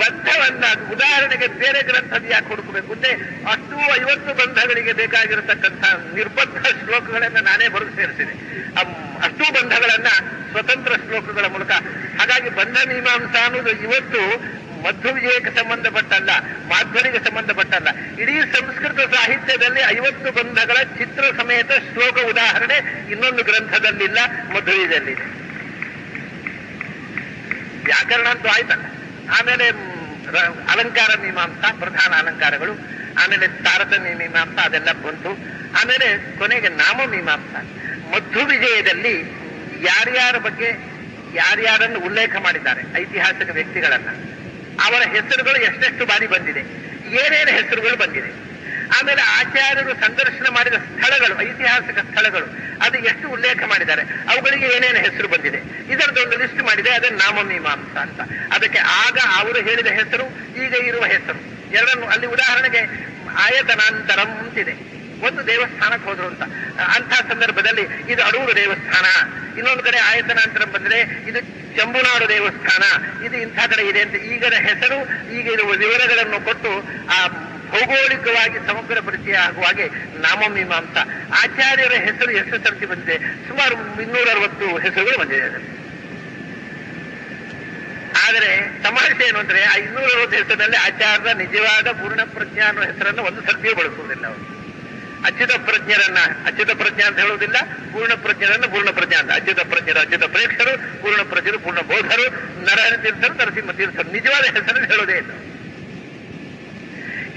ಬಂಧವನ್ನ ಉದಾಹರಣೆಗೆ ಬೇರೆ ಗ್ರಂಥದ ಯಾಕೆ ಹುಡುಕಬೇಕು ಅಂದ್ರೆ, ಅಷ್ಟು 50 ಬಂಧಗಳಿಗೆ ಬೇಕಾಗಿರತಕ್ಕಂಥ ನಿರ್ಬಂಧ ಶ್ಲೋಕಗಳನ್ನ ನಾನೇ ಬರೆದು ಸೇರಿಸಿದೆ. ಅಷ್ಟೂ ಬಂಧಗಳನ್ನ ಸ್ವತಂತ್ರ ಶ್ಲೋಕಗಳ ಮೂಲಕ. ಹಾಗಾಗಿ ಬಂಧ ಮೀಮಾಂಸ ಅನ್ನೋದು ಇವತ್ತು ಮಧ್ವವಿಜಯಕ್ಕೆ ಸಂಬಂಧಪಟ್ಟಲ್ಲ, ಮಾಧ್ವರಿಗೆ ಸಂಬಂಧಪಟ್ಟಲ್ಲ. ಇಡೀ ಸಂಸ್ಕೃತ ಸಾಹಿತ್ಯದಲ್ಲಿ 50 ಬಂಧಗಳ ಚಿತ್ರ ಸಮೇತ ಶ್ಲೋಕ ಉದಾಹರಣೆ ಇನ್ನೊಂದು ಗ್ರಂಥದಲ್ಲಿಲ್ಲ, ಮಧ್ವವಿಜಯದಲ್ಲಿದೆ. ವ್ಯಾಕರಣ ಅಂತೂ ಆಯ್ತಲ್ಲ. ಆಮೇಲೆ ಅಲಂಕಾರ ಮೀಮಾಂಸ, ಪ್ರಧಾನ ಅಲಂಕಾರಗಳು, ಆಮೇಲೆ ತಾರತಮ್ಯ ಮೀಮಾಂಸ ಅದೆಲ್ಲ ಬಂತು. ಆಮೇಲೆ ಕೊನೆಗೆ ನಾಮ ಮೀಮಾಂಸ. ಮಧ್ವವಿಜಯದಲ್ಲಿ ಯಾರ್ಯಾರ ಬಗ್ಗೆ ಯಾರ್ಯಾರನ್ನು ಉಲ್ಲೇಖ ಮಾಡಿದ್ದಾರೆ, ಐತಿಹಾಸಿಕ ವ್ಯಕ್ತಿಗಳನ್ನ, ಅವರ ಹೆಸರುಗಳು ಎಷ್ಟೆಷ್ಟು ಬಾರಿ ಬಂದಿದೆ, ಏನೇನು ಹೆಸರುಗಳು ಬಂದಿದೆ, ಆಮೇಲೆ ಆಚಾರ್ಯರು ಸಂದರ್ಶನ ಮಾಡಿದ ಸ್ಥಳಗಳು, ಐತಿಹಾಸಿಕ ಸ್ಥಳಗಳು, ಅದು ಎಷ್ಟು ಉಲ್ಲೇಖ ಮಾಡಿದ್ದಾರೆ, ಅವುಗಳಿಗೆ ಏನೇನು ಹೆಸರು ಬಂದಿದೆ, ಇದರದೊಂದು ಲಿಸ್ಟ್ ಮಾಡಿದೆ. ಅದೇ ನಾಮಮೀಮಾಂಸ ಅಂತ. ಅದಕ್ಕೆ ಆಗ ಅವರು ಹೇಳಿದ ಹೆಸರು, ಈಗ ಇರುವ ಹೆಸರು ಎರಡನ್ನು. ಅಲ್ಲಿ ಉದಾಹರಣೆಗೆ ಆಯತನಾಂತರಂ ಅಂತಿದೆ, ಒಂದು ದೇವಸ್ಥಾನಕ್ಕೆ ಹೋದ್ರು ಅಂತ. ಅಂಥ ಸಂದರ್ಭದಲ್ಲಿ ಇದು ಅಡೂರು ದೇವಸ್ಥಾನ, ಇನ್ನೊಂದು ಕಡೆ ಆಯತನಾಂತರ ಬಂದ್ರೆ ಇದು ಚಂಬುನಾಡು ದೇವಸ್ಥಾನ, ಇದು ಇಂಥ ಕಡೆ ಇದೆ ಅಂತ ಈಗದ ಹೆಸರು, ಈಗ ಇರುವ ವಿವರಗಳನ್ನು ಕೊಟ್ಟು ಆ ಭೌಗೋಳಿಕವಾಗಿ ಸಮಗ್ರ ಪರಿಚಯ ಆಗುವ ಹಾಗೆ ನಾಮಮೀಮಾಂಸ. ಆಚಾರ್ಯರ ಹೆಸರು ಎಷ್ಟು ಸರ್ತಿ ಬಂದಿದೆ? ಸುಮಾರು 260 ಹೆಸರುಗಳು ಬಂದಿದೆ. ಆದರೆ ತಮಾಷೆ ಏನು ಅಂದ್ರೆ, ಆ 260 ಹೆಸರಿನಲ್ಲಿ ಆಚಾರ್ಯರ ನಿಜವಾದ ಪೂರ್ಣ ಪ್ರಜ್ಞಾ ಅನ್ನೋ ಹೆಸರನ್ನು ಒಂದು ಸರ್ತಿಯೂ ಬಳಸುವುದಿಲ್ಲ ಅವರು. ಅಚ್ಯುತ ಪ್ರಜ್ಞರನ್ನ ಅಚ್ಯುತ ಪ್ರಜ್ಞೆ ಅಂತ ಹೇಳುವುದಿಲ್ಲ, ಪೂರ್ಣ ಪ್ರಜ್ಞರನ್ನು ಪೂರ್ಣ ಪ್ರಜ್ಞೆ ಅಂತ. ಅಚ್ಯುತ ಪ್ರಜ್ಞರು ಅಚ್ಯುತ ಪ್ರೇಕ್ಷರು, ಪೂರ್ಣ ಪ್ರಜ್ಞರು ಪೂರ್ಣ ಬೋಧರು, ನರಹರಿ ತೀರ್ಥರು ನರಸಿಂಹ ತೀರ್ಥರು, ನಿಜವಾದ ಹೆಸರು ಹೇಳುವುದೇ ಇಲ್ಲ.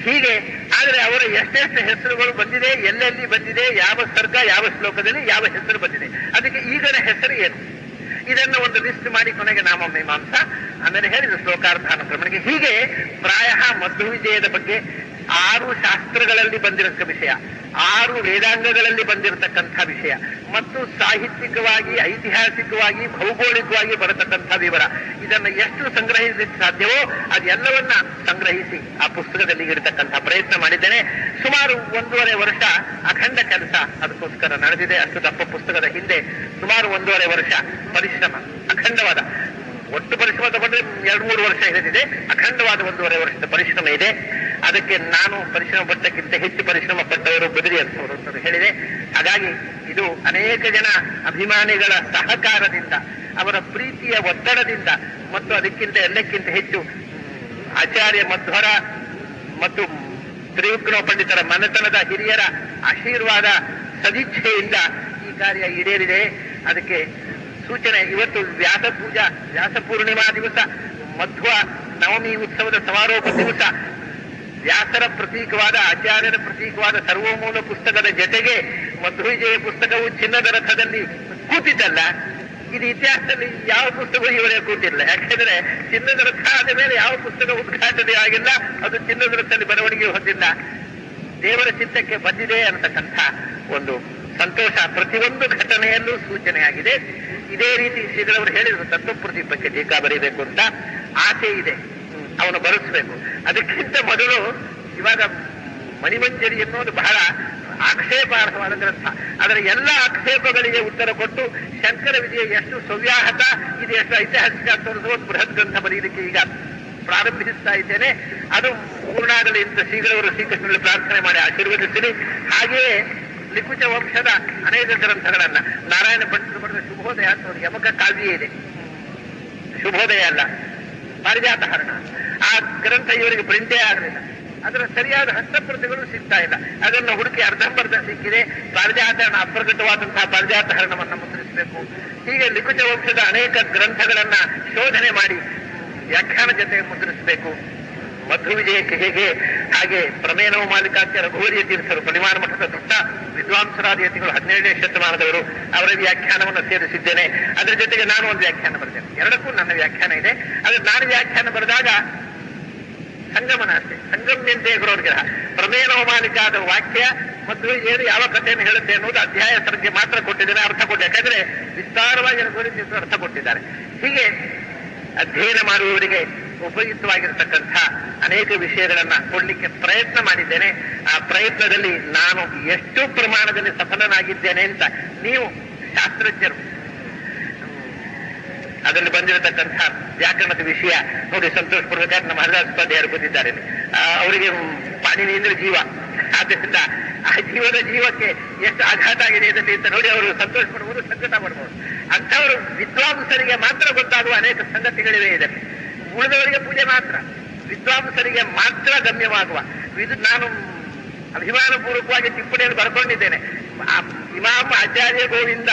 ಹೀಗೆ ಆದರೆ ಅವರ ಎಷ್ಟೆಷ್ಟು ಹೆಸರುಗಳು ಬಂದಿದೆ, ಎಲ್ಲೆಲ್ಲಿ ಬಂದಿದೆ, ಯಾವ ಸರ್ಗ, ಯಾವ ಶ್ಲೋಕದಲ್ಲಿ ಯಾವ ಹೆಸರು ಬಂದಿದೆ, ಅದಕ್ಕೆ ಈಗನ ಹೆಸರು ಏನು, ಇದನ್ನು ಒಂದು ಲಿಸ್ಟ್ ಮಾಡಿ ಕೊನೆಗೆ ನಾಮ ಮೀಮಾಂಸ, ಆಮೇಲೆ ಹೇಳಿದ ಶ್ಲೋಕಾರ್ಥಾನುಕ್ರಮಣಿಗೆ. ಹೀಗೆ ಪ್ರಾಯ ಮಧ್ವ ವಿಜಯದ ಬಗ್ಗೆ 6 ಶಾಸ್ತ್ರಗಳಲ್ಲಿ ಬಂದಿರತಕ್ಕ ವಿಷಯ, 6 ವೇದಾಂಗಗಳಲ್ಲಿ ಬಂದಿರತಕ್ಕಂಥ ವಿಷಯ, ಮತ್ತು ಸಾಹಿತ್ಯಿಕವಾಗಿ, ಐತಿಹಾಸಿಕವಾಗಿ, ಭೌಗೋಳಿಕವಾಗಿ ಬರತಕ್ಕಂಥ ವಿವರ, ಇದನ್ನು ಎಷ್ಟು ಸಂಗ್ರಹಿಸಲಿಕ್ಕೆ ಸಾಧ್ಯವೋ ಅದೆಲ್ಲವನ್ನ ಸಂಗ್ರಹಿಸಿ ಆ ಪುಸ್ತಕದಲ್ಲಿ ಇರತಕ್ಕಂಥ ಪ್ರಯತ್ನ ಮಾಡಿದ್ದೇನೆ. ಸುಮಾರು 1.5 ವರ್ಷ ಅಖಂಡ ಕೆಲಸ ಅದಕ್ಕೋಸ್ಕರ ನಡೆದಿದೆ. ಅಷ್ಟು ದಪ್ಪ ಪುಸ್ತಕದ ಹಿಂದೆ ಸುಮಾರು 1.5 ವರ್ಷ ಪರಿಶ್ರಮ, ಅಖಂಡವಾದ, ಒಟ್ಟು ಪರಿಶ್ರಮ ತಗೊಂಡ್ರೆ 2-3 ವರ್ಷ ಹಿಡಿದಿದೆ, ಅಖಂಡವಾದ 1.5 ವರ್ಷದ ಪರಿಶ್ರಮ ಇದೆ. ಅದಕ್ಕೆ ನಾನು ಪರಿಶ್ರಮ ಪಟ್ಟಕ್ಕಿಂತ ಹೆಚ್ಚು ಪರಿಶ್ರಮ ಪಟ್ಟವರು ಬದರಿ ಅಂತ ಹೇಳಿದೆ. ಹಾಗಾಗಿ ಇದು ಅನೇಕ ಜನ ಅಭಿಮಾನಿಗಳ ಸಹಕಾರದಿಂದ, ಅವರ ಪ್ರೀತಿಯ ಒತ್ತಡದಿಂದ, ಮತ್ತು ಅದಕ್ಕಿಂತ ಎಲ್ಲಕ್ಕಿಂತ ಹೆಚ್ಚು ಆಚಾರ್ಯ ಮಧ್ವರ ಮತ್ತು ತ್ರಿವಿಕ್ರಮ ಪಂಡಿತರ ಮನೆತನದ ಹಿರಿಯರ ಆಶೀರ್ವಾದ, ಸದಿಚ್ಛೆಯಿಂದ ಈ ಕಾರ್ಯ ಈಡೇರಿದೆ. ಅದಕ್ಕೆ ಸೂಚನೆ, ಇವತ್ತು ವ್ಯಾಸ ಪೂರ್ಣಿಮಾ ದಿವಸ, ಮಧ್ವ ನವಮಿ ಉತ್ಸವದ ಸಮಾರೋಪ ದಿವಸ, ವ್ಯಾಸರ ಪ್ರತೀಕವಾದ, ಆಚಾರ್ಯರ ಪ್ರತೀಕವಾದ ಸರ್ವಮೂಲ ಪುಸ್ತಕದ ಜೊತೆಗೆ ಮಧ್ವವಿಜಯ ಪುಸ್ತಕವು ಚಿನ್ನದ ರಥದಲ್ಲಿ ಕೂತಿದ್ದಲ್ಲ. ಇದು ಇತಿಹಾಸದಲ್ಲಿ ಯಾವ ಪುಸ್ತಕವೂ ಇವರೇ ಕೂತಿಲ್ಲ. ಯಾಕೆಂದ್ರೆ ಚಿನ್ನದ ರಥ ಆದ ಮೇಲೆ ಯಾವ ಪುಸ್ತಕ ಉದ್ಘಾಟನೆ ಆಗಿಲ್ಲ, ಅದು ಚಿನ್ನದ ರಥದಲ್ಲಿ ಬರವಣಿಗೆ ಹೊಂದಿಲ್ಲ. ದೇವರ ಚಿತ್ತಕ್ಕೆ ಬಂದಿದೆ ಅನ್ನತಕ್ಕಂಥ ಒಂದು ಸಂತೋಷ ಪ್ರತಿಯೊಂದು ಘಟನೆಯಲ್ಲೂ ಸೂಚನೆಯಾಗಿದೆ. ಇದೇ ರೀತಿ ಶ್ರೀಗಳವರು ಹೇಳಿದ್ರು, ತತ್ವಪ್ರದೀಪಕ್ಕೆ ಟೀಕಾ ಬರೀಬೇಕು ಅಂತ ಆಸೆ ಇದೆ, ಅವನು ಬರೆಸಬೇಕು. ಅದಕ್ಕಿಂತ ಮೊದಲು ಇವಾಗ ಮಣಿಮಂಜರಿ ಎನ್ನುವುದು ಬಹಳ ಆಕ್ಷೇಪಾರ್ಹವಾದ ಗ್ರಂಥ. ಅದರ ಎಲ್ಲ ಆಕ್ಷೇಪಗಳಿಗೆ ಉತ್ತರ ಕೊಟ್ಟು ಶಂಕರ ವಿಜಯ ಎಷ್ಟು ಸವ್ಯಾಹತ, ಇದು ಎಷ್ಟು ಐತಿಹಾಸಿಕ ತೋರಿಸುವ ಒಂದು ಬೃಹತ್ ಗ್ರಂಥ ಬರೆಯಲಿಕ್ಕೆ ಈಗ ಪ್ರಾರಂಭಿಸ್ತಾ ಇದ್ದೇನೆ. ಅದು ಪೂರ್ಣಾಗಲಿ ಅಂತ ಶ್ರೀಗಳವರು ಶ್ರೀಕೃಷ್ಣನಲ್ಲಿ ಪ್ರಾರ್ಥನೆ ಮಾಡಿ ಆಶೀರ್ವದಿಸಿರಿ. ಹಾಗೆಯೇ ಲಿಖುಚ ವಂಶದ ಅನೇಕ ಗ್ರಂಥಗಳನ್ನ, ನಾರಾಯಣ ಪಂಡಿತರು ಬರೆದ ಶುಭೋದಯ ಅಂತ ಒಂದು ಯಮಕ ಕಾವ್ಯ ಇದೆ, ಶುಭೋದಯ ಅಲ್ಲ, ಪಾರಿಜಾತ ಹರಣ. ಆ ಗ್ರಂಥ ಇವರಿಗೆ ಪ್ರಿಂಟೇ ಆಗಲಿಲ್ಲ, ಅದರ ಸರಿಯಾದ ಹಸ್ತಪ್ರತಿಗಳು ಸಿಗ್ತಾ ಇಲ್ಲ. ಅದನ್ನು ಹುಡುಕಿ ಅರ್ಧಂಬರ್ಧ ಸಿಕ್ಕಿದೆ. ಪಾರಿಜಾತ ಹರಣ, ಅಪ್ರಕಟವಾದಂತಹ ಪಾರಿಜಾತ ಹರಣವನ್ನು ಮುದ್ರಿಸಬೇಕು. ಹೀಗೆ ಲಿಖುಚ ವಂಶದ ಅನೇಕ ಗ್ರಂಥಗಳನ್ನ ಶೋಧನೆ ಮಾಡಿ ವ್ಯಾಖ್ಯಾನ ಜೊತೆ ಮುದ್ರಿಸಬೇಕು. ಮಧ್ವ ವಿಜಯಕ್ಕೆ ಹೇಗೆ, ಹಾಗೆ ಪ್ರಮೇಯನವ ಮಾಲಿಕಾಖ್ಯ ರಘುವರಿಯ ತೀರ್ಥರು, ಪರಿಮಾಣ ಮಠದ ದೊಡ್ಡ ವಿದ್ವಾಂಸರಾದ ಯತಿಗಳು, 17ನೇ ಶತಮಾನದವರು, ಅವರ ವ್ಯಾಖ್ಯಾನವನ್ನು ಸೇರಿಸಿದ್ದೇನೆ. ಅದರ ಜೊತೆಗೆ ನಾನು ಒಂದು ವ್ಯಾಖ್ಯಾನ ಬರೆದೇನೆ. ಎರಡಕ್ಕೂ ನನ್ನ ವ್ಯಾಖ್ಯಾನ ಇದೆ. ಆದರೆ ನಾನು ವ್ಯಾಖ್ಯಾನ ಬರೆದಾಗ ಸಂಗಮನ ಅಷ್ಟೇ, ಸಂಗಮ್ಯಂತೆ ಗುರೋರ್ಗ್ರಹ, ಪ್ರಮೇಯನವ ಮಾಲಿಕಾದ ವಾಕ್ಯ ಮತ್ತು ಏನು ಯಾವ ಕಥೆಯನ್ನು ಹೇಳುತ್ತೆ ಅನ್ನೋದು ಅಧ್ಯಾಯ ಸರ್ಗೆ ಮಾತ್ರ ಕೊಟ್ಟಿದ್ದೇನೆ, ಅರ್ಥ ಕೊಟ್ಟೆ. ಯಾಕಂದ್ರೆ ವಿಸ್ತಾರವಾಗಿ ರಘುವರಿ ಅರ್ಥ ಕೊಟ್ಟಿದ್ದಾರೆ. ಹೀಗೆ ಅಧ್ಯಯನ ಮಾಡುವವರಿಗೆ ಉಪಯುಕ್ತವಾಗಿರತಕ್ಕಂಥ ಅನೇಕ ವಿಷಯಗಳನ್ನ ಕೊಡ್ಲಿಕ್ಕೆ ಪ್ರಯತ್ನ ಮಾಡಿದ್ದೇನೆ. ಆ ಪ್ರಯತ್ನದಲ್ಲಿ ನಾನು ಎಷ್ಟು ಪ್ರಮಾಣದಲ್ಲಿ ಸಫಲನಾಗಿದ್ದೇನೆ ಅಂತ ನೀವು ಶಾಸ್ತ್ರಜ್ಞರು, ಅದರಲ್ಲಿ ಬಂದಿರತಕ್ಕಂಥ ವ್ಯಾಕರಣದ ವಿಷಯ ನೋಡಿ ಸಂತೋಷ ಪಡ್ಬೇಕಾದ್ರೆ ನಮ್ಮ ಹರಿದಾಸ ಉಪಾಧ್ಯಾಯರು ಬಂದಿದ್ದಾರೆ. ಅವರಿಗೆ ಪಾಣಿನಿ ಅಂದ್ರೆ ಜೀವ, ಆದ್ದರಿಂದ ಆ ಜೀವಕ್ಕೆ ಎಷ್ಟು ಆಘಾತ ಆಗಿದೆ ಇದರಲ್ಲಿ ಅಂತ ನೋಡಿ ಅವರು ಸಂತೋಷ ಪಡ್ಬೋದು, ಸಂಕಟ ಪಡ್ಬೋದು. ಅಂಥವರು ವಿದ್ವಾಂಸರಿಗೆ ಮಾತ್ರ ಗೊತ್ತಾಗುವ ಅನೇಕ ಸಂಗತಿಗಳಿವೆ ಇದರಲ್ಲಿ. ಉಳಿದವರಿಗೆ ಪೂಜೆ ಮಾತ್ರ, ವಿದ್ವಾಂಸರಿಗೆ ಮಾತ್ರ ಗಮ್ಯವಾಗುವ. ಇದು ನಾನು ಅಭಿಮಾನಪೂರ್ವಕವಾಗಿ ಟಿಪ್ಪಣಿಯನ್ನು ಬರ್ಕೊಂಡಿದ್ದೇನೆ. ಇಮಾಂ ಆಚಾರ್ಯ ಗೋವಿಂದ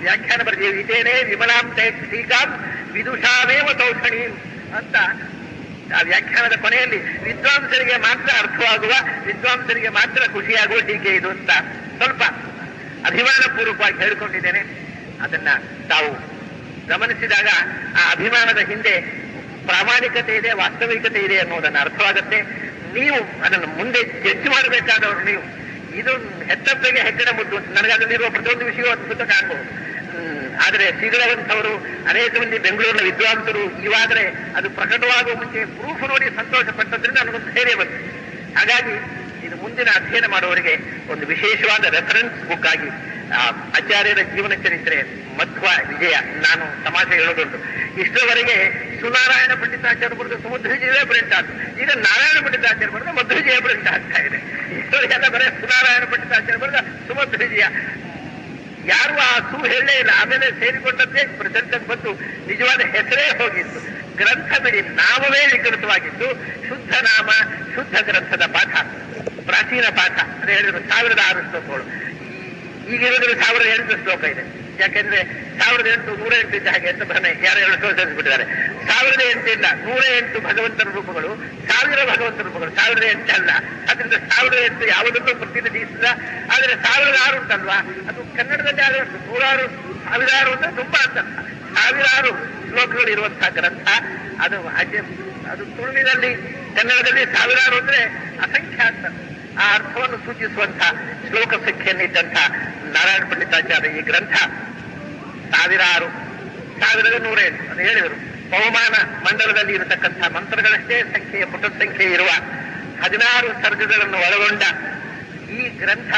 ವ್ಯಾಖ್ಯಾನ ಬರೆದಿದ್ದೇವೆ, ಇದೇನೇ ವಿಮಲಾಂ ಟೀಕಾಂ ವಿದುಷಾಮೇವ ತೌಷಣೀಂ ಅಂತ. ಆ ವ್ಯಾಖ್ಯಾನದ ಕೊನೆಯಲ್ಲಿ ವಿದ್ವಾಂಸರಿಗೆ ಮಾತ್ರ ಅರ್ಥವಾಗುವ, ವಿದ್ವಾಂಸರಿಗೆ ಮಾತ್ರ ಖುಷಿಯಾಗುವ ಟೀಕೆ ಇದು ಅಂತ ಸ್ವಲ್ಪ ಅಭಿಮಾನಪೂರ್ವಕವಾಗಿ ಹೇಳಿಕೊಂಡಿದ್ದೇನೆ. ಅದನ್ನ ತಾವು ಗಮನಿಸಿದಾಗ ಆ ಅಭಿಮಾನದ ಹಿಂದೆ ಪ್ರಾಮಾಣಿಕತೆ ಇದೆ, ವಾಸ್ತವಿಕತೆ ಇದೆ ಅನ್ನೋದನ್ನ ಅರ್ಥವಾಗುತ್ತೆ. ನೀವು ಅದನ್ನು ಮುಂದೆ ಜಡ್ಜ್ ಮಾಡಬೇಕಾದವರು ನೀವು. ಇದು ಹೆತ್ತಪ್ಪಗೆ ಹೆಗ್ಗಣ ಮುದ್ದು. ನನಗೆ ಅದರಲ್ಲಿರುವ ಪ್ರತಿಯೊಂದು ವಿಷಯವೂ ಅದ್ಭುತ ಕಾಣಬಹುದು. ಆದರೆ ಶ್ರೀಗಳವಂತವರು ಅನೇಕ ಮಂದಿ ಬೆಂಗಳೂರಿನ ವಿದ್ವಾಂಸರು ಇವಾಗಲೇ ಅದು ಪ್ರಕಟವಾಗುವ ಮುಂಚೆ ಪ್ರೂಫ್ ನೋಡಿ ಸಂತೋಷ ಪಟ್ಟದ್ರಿಂದ ನನಗೊಂದು ಧೈರ್ಯ ಬಂತು. ಹಾಗಾಗಿ ಇದು ಮುಂದಿನ ಅಧ್ಯಯನ ಮಾಡುವವರಿಗೆ ಒಂದು ವಿಶೇಷವಾದ ರೆಫರೆನ್ಸ್ ಬುಕ್ ಆಗಿ ಆಚಾರ್ಯರ ಜೀವನ ಚರಿತ್ರೆ ಮಧ್ವ ವಿಜಯ ನಾನು ತಮಾಷೆ ಹೇಳೋದುಂಟು. ಇಷ್ಟರವರೆಗೆ ಸುನಾರಾಯಣ ಪಂಡಿತಾಚಾರ್ಯ ಬರೆದ ಸಮುದ್ರ ವಿಜಯವೇ ಪ್ರಿಂಟ್ ಆಯ್ತು. ಈಗ ನಾರಾಯಣ ಪಂಡಿತಾಚಾರ್ಯ ಬರೆದ ಮಧ್ವ ವಿಜಯ ಪ್ರಿಂಟ್ ಆಗ್ತಾ ಇದೆ. ಇಷ್ಟವರೆಗೆಲ್ಲ ಬರೀ ಸುನಾರಾಯಣ ಪಂಡಿತಾಚಾರ್ಯ ಬರೆದ ಸುಮಧ್ವ ವಿಜಯ. ಯಾರು ಆ ಹೇಳಲೇ ಇಲ್ಲ. ಆಮೇಲೆ ಸೇರಿಕೊಂಡಂತೆ ಪ್ರಚಲಿತಕ್ಕೆ ಬಂದು ನಿಜವಾದ ಹೆಸರೇ ಹೋಗಿತ್ತು. ಗ್ರಂಥ ಬಿಡಿ ನಾಮವೇ ವಿಕೃತವಾಗಿತ್ತು. ಶುದ್ಧ ನಾಮ, ಶುದ್ಧ ಗ್ರಂಥದ ಪಾಠ. ಪ್ರಾಚೀನ ಪ್ರಾಚೀನ ಪಾಠ ಅಂತ ಹೇಳಿದ್ರು 1006 ಶ್ಲೋಕಗಳು. ಈಗಿರೋದ್ರಲ್ಲಿ 1008 ಶ್ಲೋಕ ಇದೆ. ಯಾಕೆಂದ್ರೆ 1808 ಇದ್ದ ಹಾಗೆ ಅಂತ ಭ್ರಮೆ ಯಾರು ಬಿಟ್ಟಿದ್ದಾರೆ. 1008 ಇಲ್ಲ, 108 ಭಗವಂತನ ರೂಪಗಳು, 1000 ಭಗವಂತನ ರೂಪಗಳು, 1008 ಅಲ್ಲ. ಅದರಿಂದ 1008 ಯಾವುದನ್ನು ಪ್ರತಿನಿಧಿಸಿಲ್ಲ. ಆದ್ರೆ 1006 ಉಂಟಲ್ವಾ, ಅದು ಕನ್ನಡದಲ್ಲಿ ಆದ 106 1006 ಅಂದ್ರೆ ತುಂಬಾ ಅಂತ 1006 ಶ್ಲೋಕಗಳು ಇರುವಂತಹ ಗ್ರಂಥ. ಅದು ತುಳುವಿನಲ್ಲಿ ಕನ್ನಡದಲ್ಲಿ 1006 ಅಂದ್ರೆ ಅಸಂಖ್ಯ ಅಂತ ಆ ಅರ್ಥವನ್ನು ಸೂಚಿಸುವಂತಹ ಶ್ಲೋಕ ಸಂಖ್ಯೆಯನ್ನಿದ್ದಂಥ ನಾರಾಯಣ ಪಂಡಿತಾಚಾರ್ಯ ಈ ಗ್ರಂಥ 1006 1108 ಅಂತ ಹೇಳಿದರು. ಬಹುಮಾನ ಮಂಡಲದಲ್ಲಿ ಇರತಕ್ಕಂಥ ಮಂತ್ರಗಳಷ್ಟೇ ಸಂಖ್ಯೆಯ ಪುಟ ಸಂಖ್ಯೆ ಇರುವ 16 ಸರ್ಗಗಳನ್ನು ಒಳಗೊಂಡ ಈ ಗ್ರಂಥ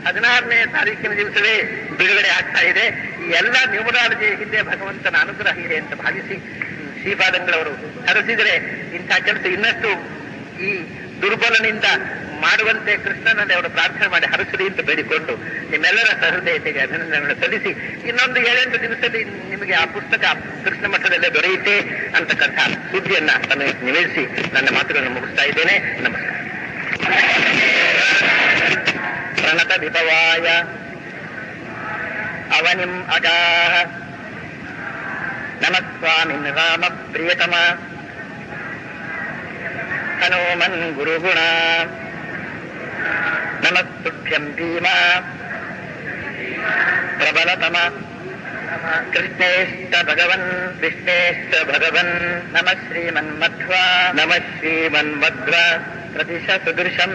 16ನೇ ತಾರೀಕಿನ ದಿವಸವೇ ಬಿಡುಗಡೆ ಆಗ್ತಾ ಇದೆ. ಈ ಎಲ್ಲ ನ್ಯೂಮರಾಲಜಿ ಹಿಂದೆ ಭಗವಂತನ ಅನುಗ್ರಹ ಇದೆ ಅಂತ ಭಾವಿಸಿ ಶ್ರೀಪಾದಂಗಳವರು ಹರಸಿದರೆ ಇಂಥ ಕೆಲಸ ಇನ್ನಷ್ಟು ಈ ದುರ್ಬಲನಿಂದ ಮಾಡುವಂತೆ ಕೃಷ್ಣನಲ್ಲಿ ಅವರು ಪ್ರಾರ್ಥನೆ ಮಾಡಿ ಹರಸಲಿ ಅಂತ ಬೇಡಿಕೊಂಡು ನಿಮ್ಮೆಲ್ಲರ ಸಹೃದಯತೆಗೆ ಅಭಿನಂದನೆಗಳನ್ನು ಸಲ್ಲಿಸಿ ಇನ್ನೊಂದು 7-8 ದಿವಸದಲ್ಲಿ ನಿಮಗೆ ಆ ಪುಸ್ತಕ ಕೃಷ್ಣ ಮಠದಲ್ಲೇ ದೊರೆಯುತ್ತೆ ಅಂತಕ್ಕಂಥ ಸುದ್ದಿಯನ್ನ ನಾನು ನಿವೇದಿಸಿ ನನ್ನ ಮಾತುಗಳನ್ನು ಮುಗಿಸ್ತಾ ಇದ್ದೇನೆ. ನಮಸ್ಕಾರ. ಪ್ರಣತ ವಿಭವಾಯ ಅವನಿಂ ಅಗಾಹ ನಮಸ್ವಾಮಿನ್ ರಾಮ ಪ್ರಿಯತಮ ಹನುಮನ್ ಗುರುಗುಣ ನಮಸ್ತುಭ್ಯಂ ಭೀಮಾ ಪ್ರಬಲತಮ ಕೃಷ್ಣೇಷ್ಟ ಭಗವನ್ ವಿಷ್ಣೇಷ್ಟ ಭಗವನ್ ನಮಃ ಶ್ರೀಮನ್ಮಧ್ವ ಪ್ರದಿಶ ಸುದೃಶಂ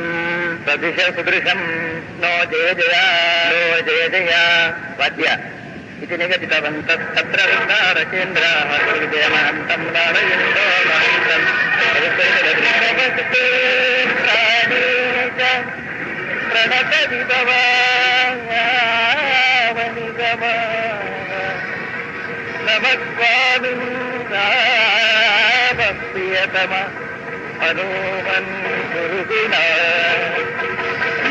ನೋ ಜಯ ಜಯ ವಾದ್ಯ इति निगदितवन्तः तत्र विस्तारकेन्द्र विजयमहन्तं नारयन्तो महन्तं प्रणतविभवावनिगम नमस्वामिं रामप्रियतम हनुमन् गुरुगुण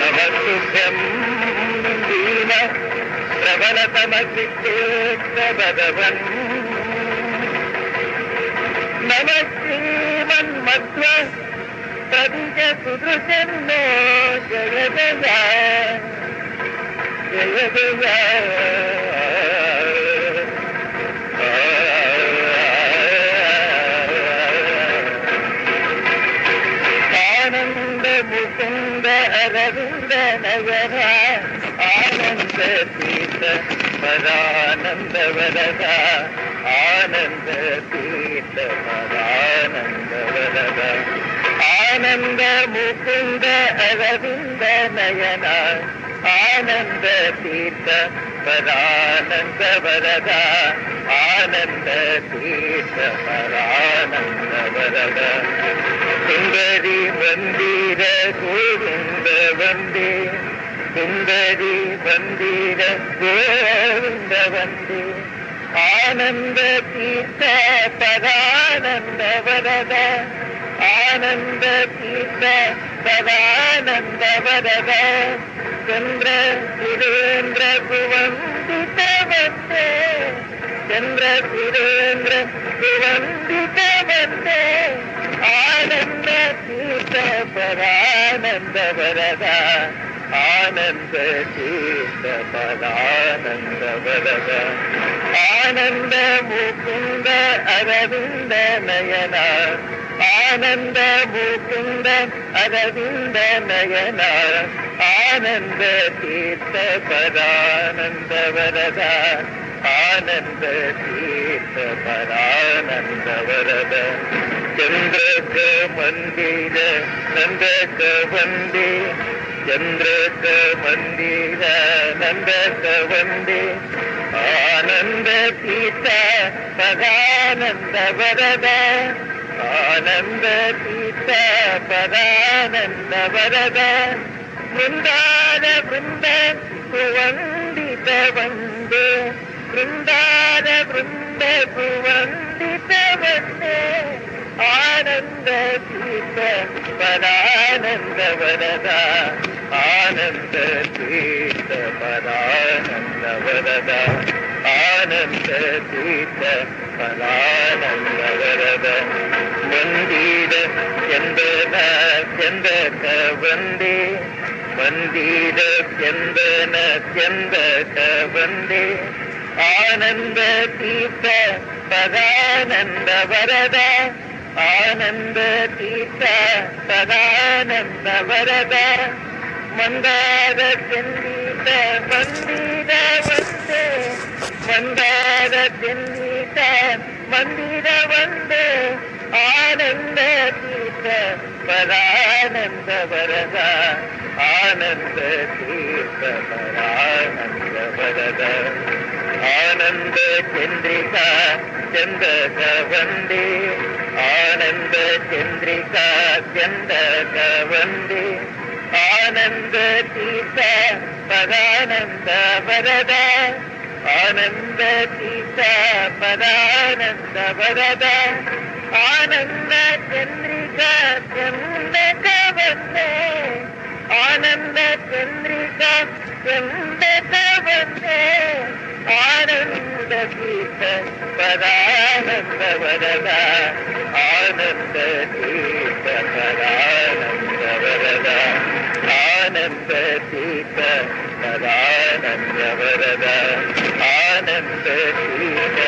नमस्तुभ्यं दीन प्रबलतमकृष्ण भगवन् नमः श्रीमन्मध्व प्रदिश सुदृशन्नो जय आनंद मुकुंद अरविंद नगर आनंद तीर्थ परानंद वरद आनंद तीर्थ परानंद वरद आनंद मुकुंद अरविंद नयन आनंद तीर्थ परानंद वरद आनंद तीर्थ परानंद वरद सुंदरी मंदिर गोविंद वंदे सुंदरी मंदिर गोविंद वंदे आनंद तीर्थ परानंद वरद आनंद तीर्थ परानंद वरद चंद्र सुरेंद्र सुवंदित वंदे चंद्र सुरेंद्र सुवंदित वंदे आनंद तीर्थ परानंद वरद आनंद तीर्थ परानंद वरद आनंद मुकुंद अरविंद नयन आनंद मुकुंद अरविंद नयन आनंद तीर्थ परानंद वरद आनंद तीर्थ परानंद वरद चंद्र क मंदिर नंद क वंदे चंद्र क मंदिर नंद क वंदे आनंद तीर्थ परानंद वरद आनंद तीर्थ परानंद वरद वृंदान वृंद सुवंदित वंदे वृंदान वृंद सुवंदित वंदे आनंद तीर्थ परानंद वरद आनंद तीर्थ परानंद वरद आनंद तीर्थ परानंद वरद मंदिर चंदन चंदक वंदे ಮಂದಿರ ಚಂದನ ಚಂದಕ ಬಂದೆ ಆನಂದ ತೀರ್ಥ ಸದಾನಂದ ವರದ ಆನಂದ ತೀರ್ಥ ಸದಾನಂದ ವರದ ಮಂದಾರ ಚಂದಿತ ಮಂದಿರ ವಂದೇ ಮಂದಾರ ಚಂದಿತ ಮಂದಿರ ವಂದೇ ಆನಂದ ತೀರ್ಥ ಪರಾನಂದ ವರದ ಆನಂದ ತೀರ್ಥ ಪರಾನಂದ ವರದ ಆನಂದ ಚಂದ್ರಿಕಾ ಚಂದಕ ವಂದೇ ಆನಂದ ಚಂದ್ರಿಕಾ ಚಂದಕ ವಂದೇ ಆನಂದ ತೀರ್ಥ ಪರಾನಂದ ವರದ ಆನಂದ ತೀರ್ಥ ಪರಾನಂದ ವರದ ಆನಂದ ಚಂದ್ರಿಕಾ ಚಂದಕ ವಂದೇ ಆನಂದ ಚಂದ್ರಿಕಾ ಚಂದಕ ವಂದೇ ಆನಂದ ತೀರ್ಥ ಪರಾನಂದ ವರದ ಆನಂದ ತೀರ್ಥ ಪರಾನಂದ ವರದ ಆನಂದ ತೀರ್ಥ ಪರಾನಂದ ವರದ ಆನಂದ ತೀರ್ಥ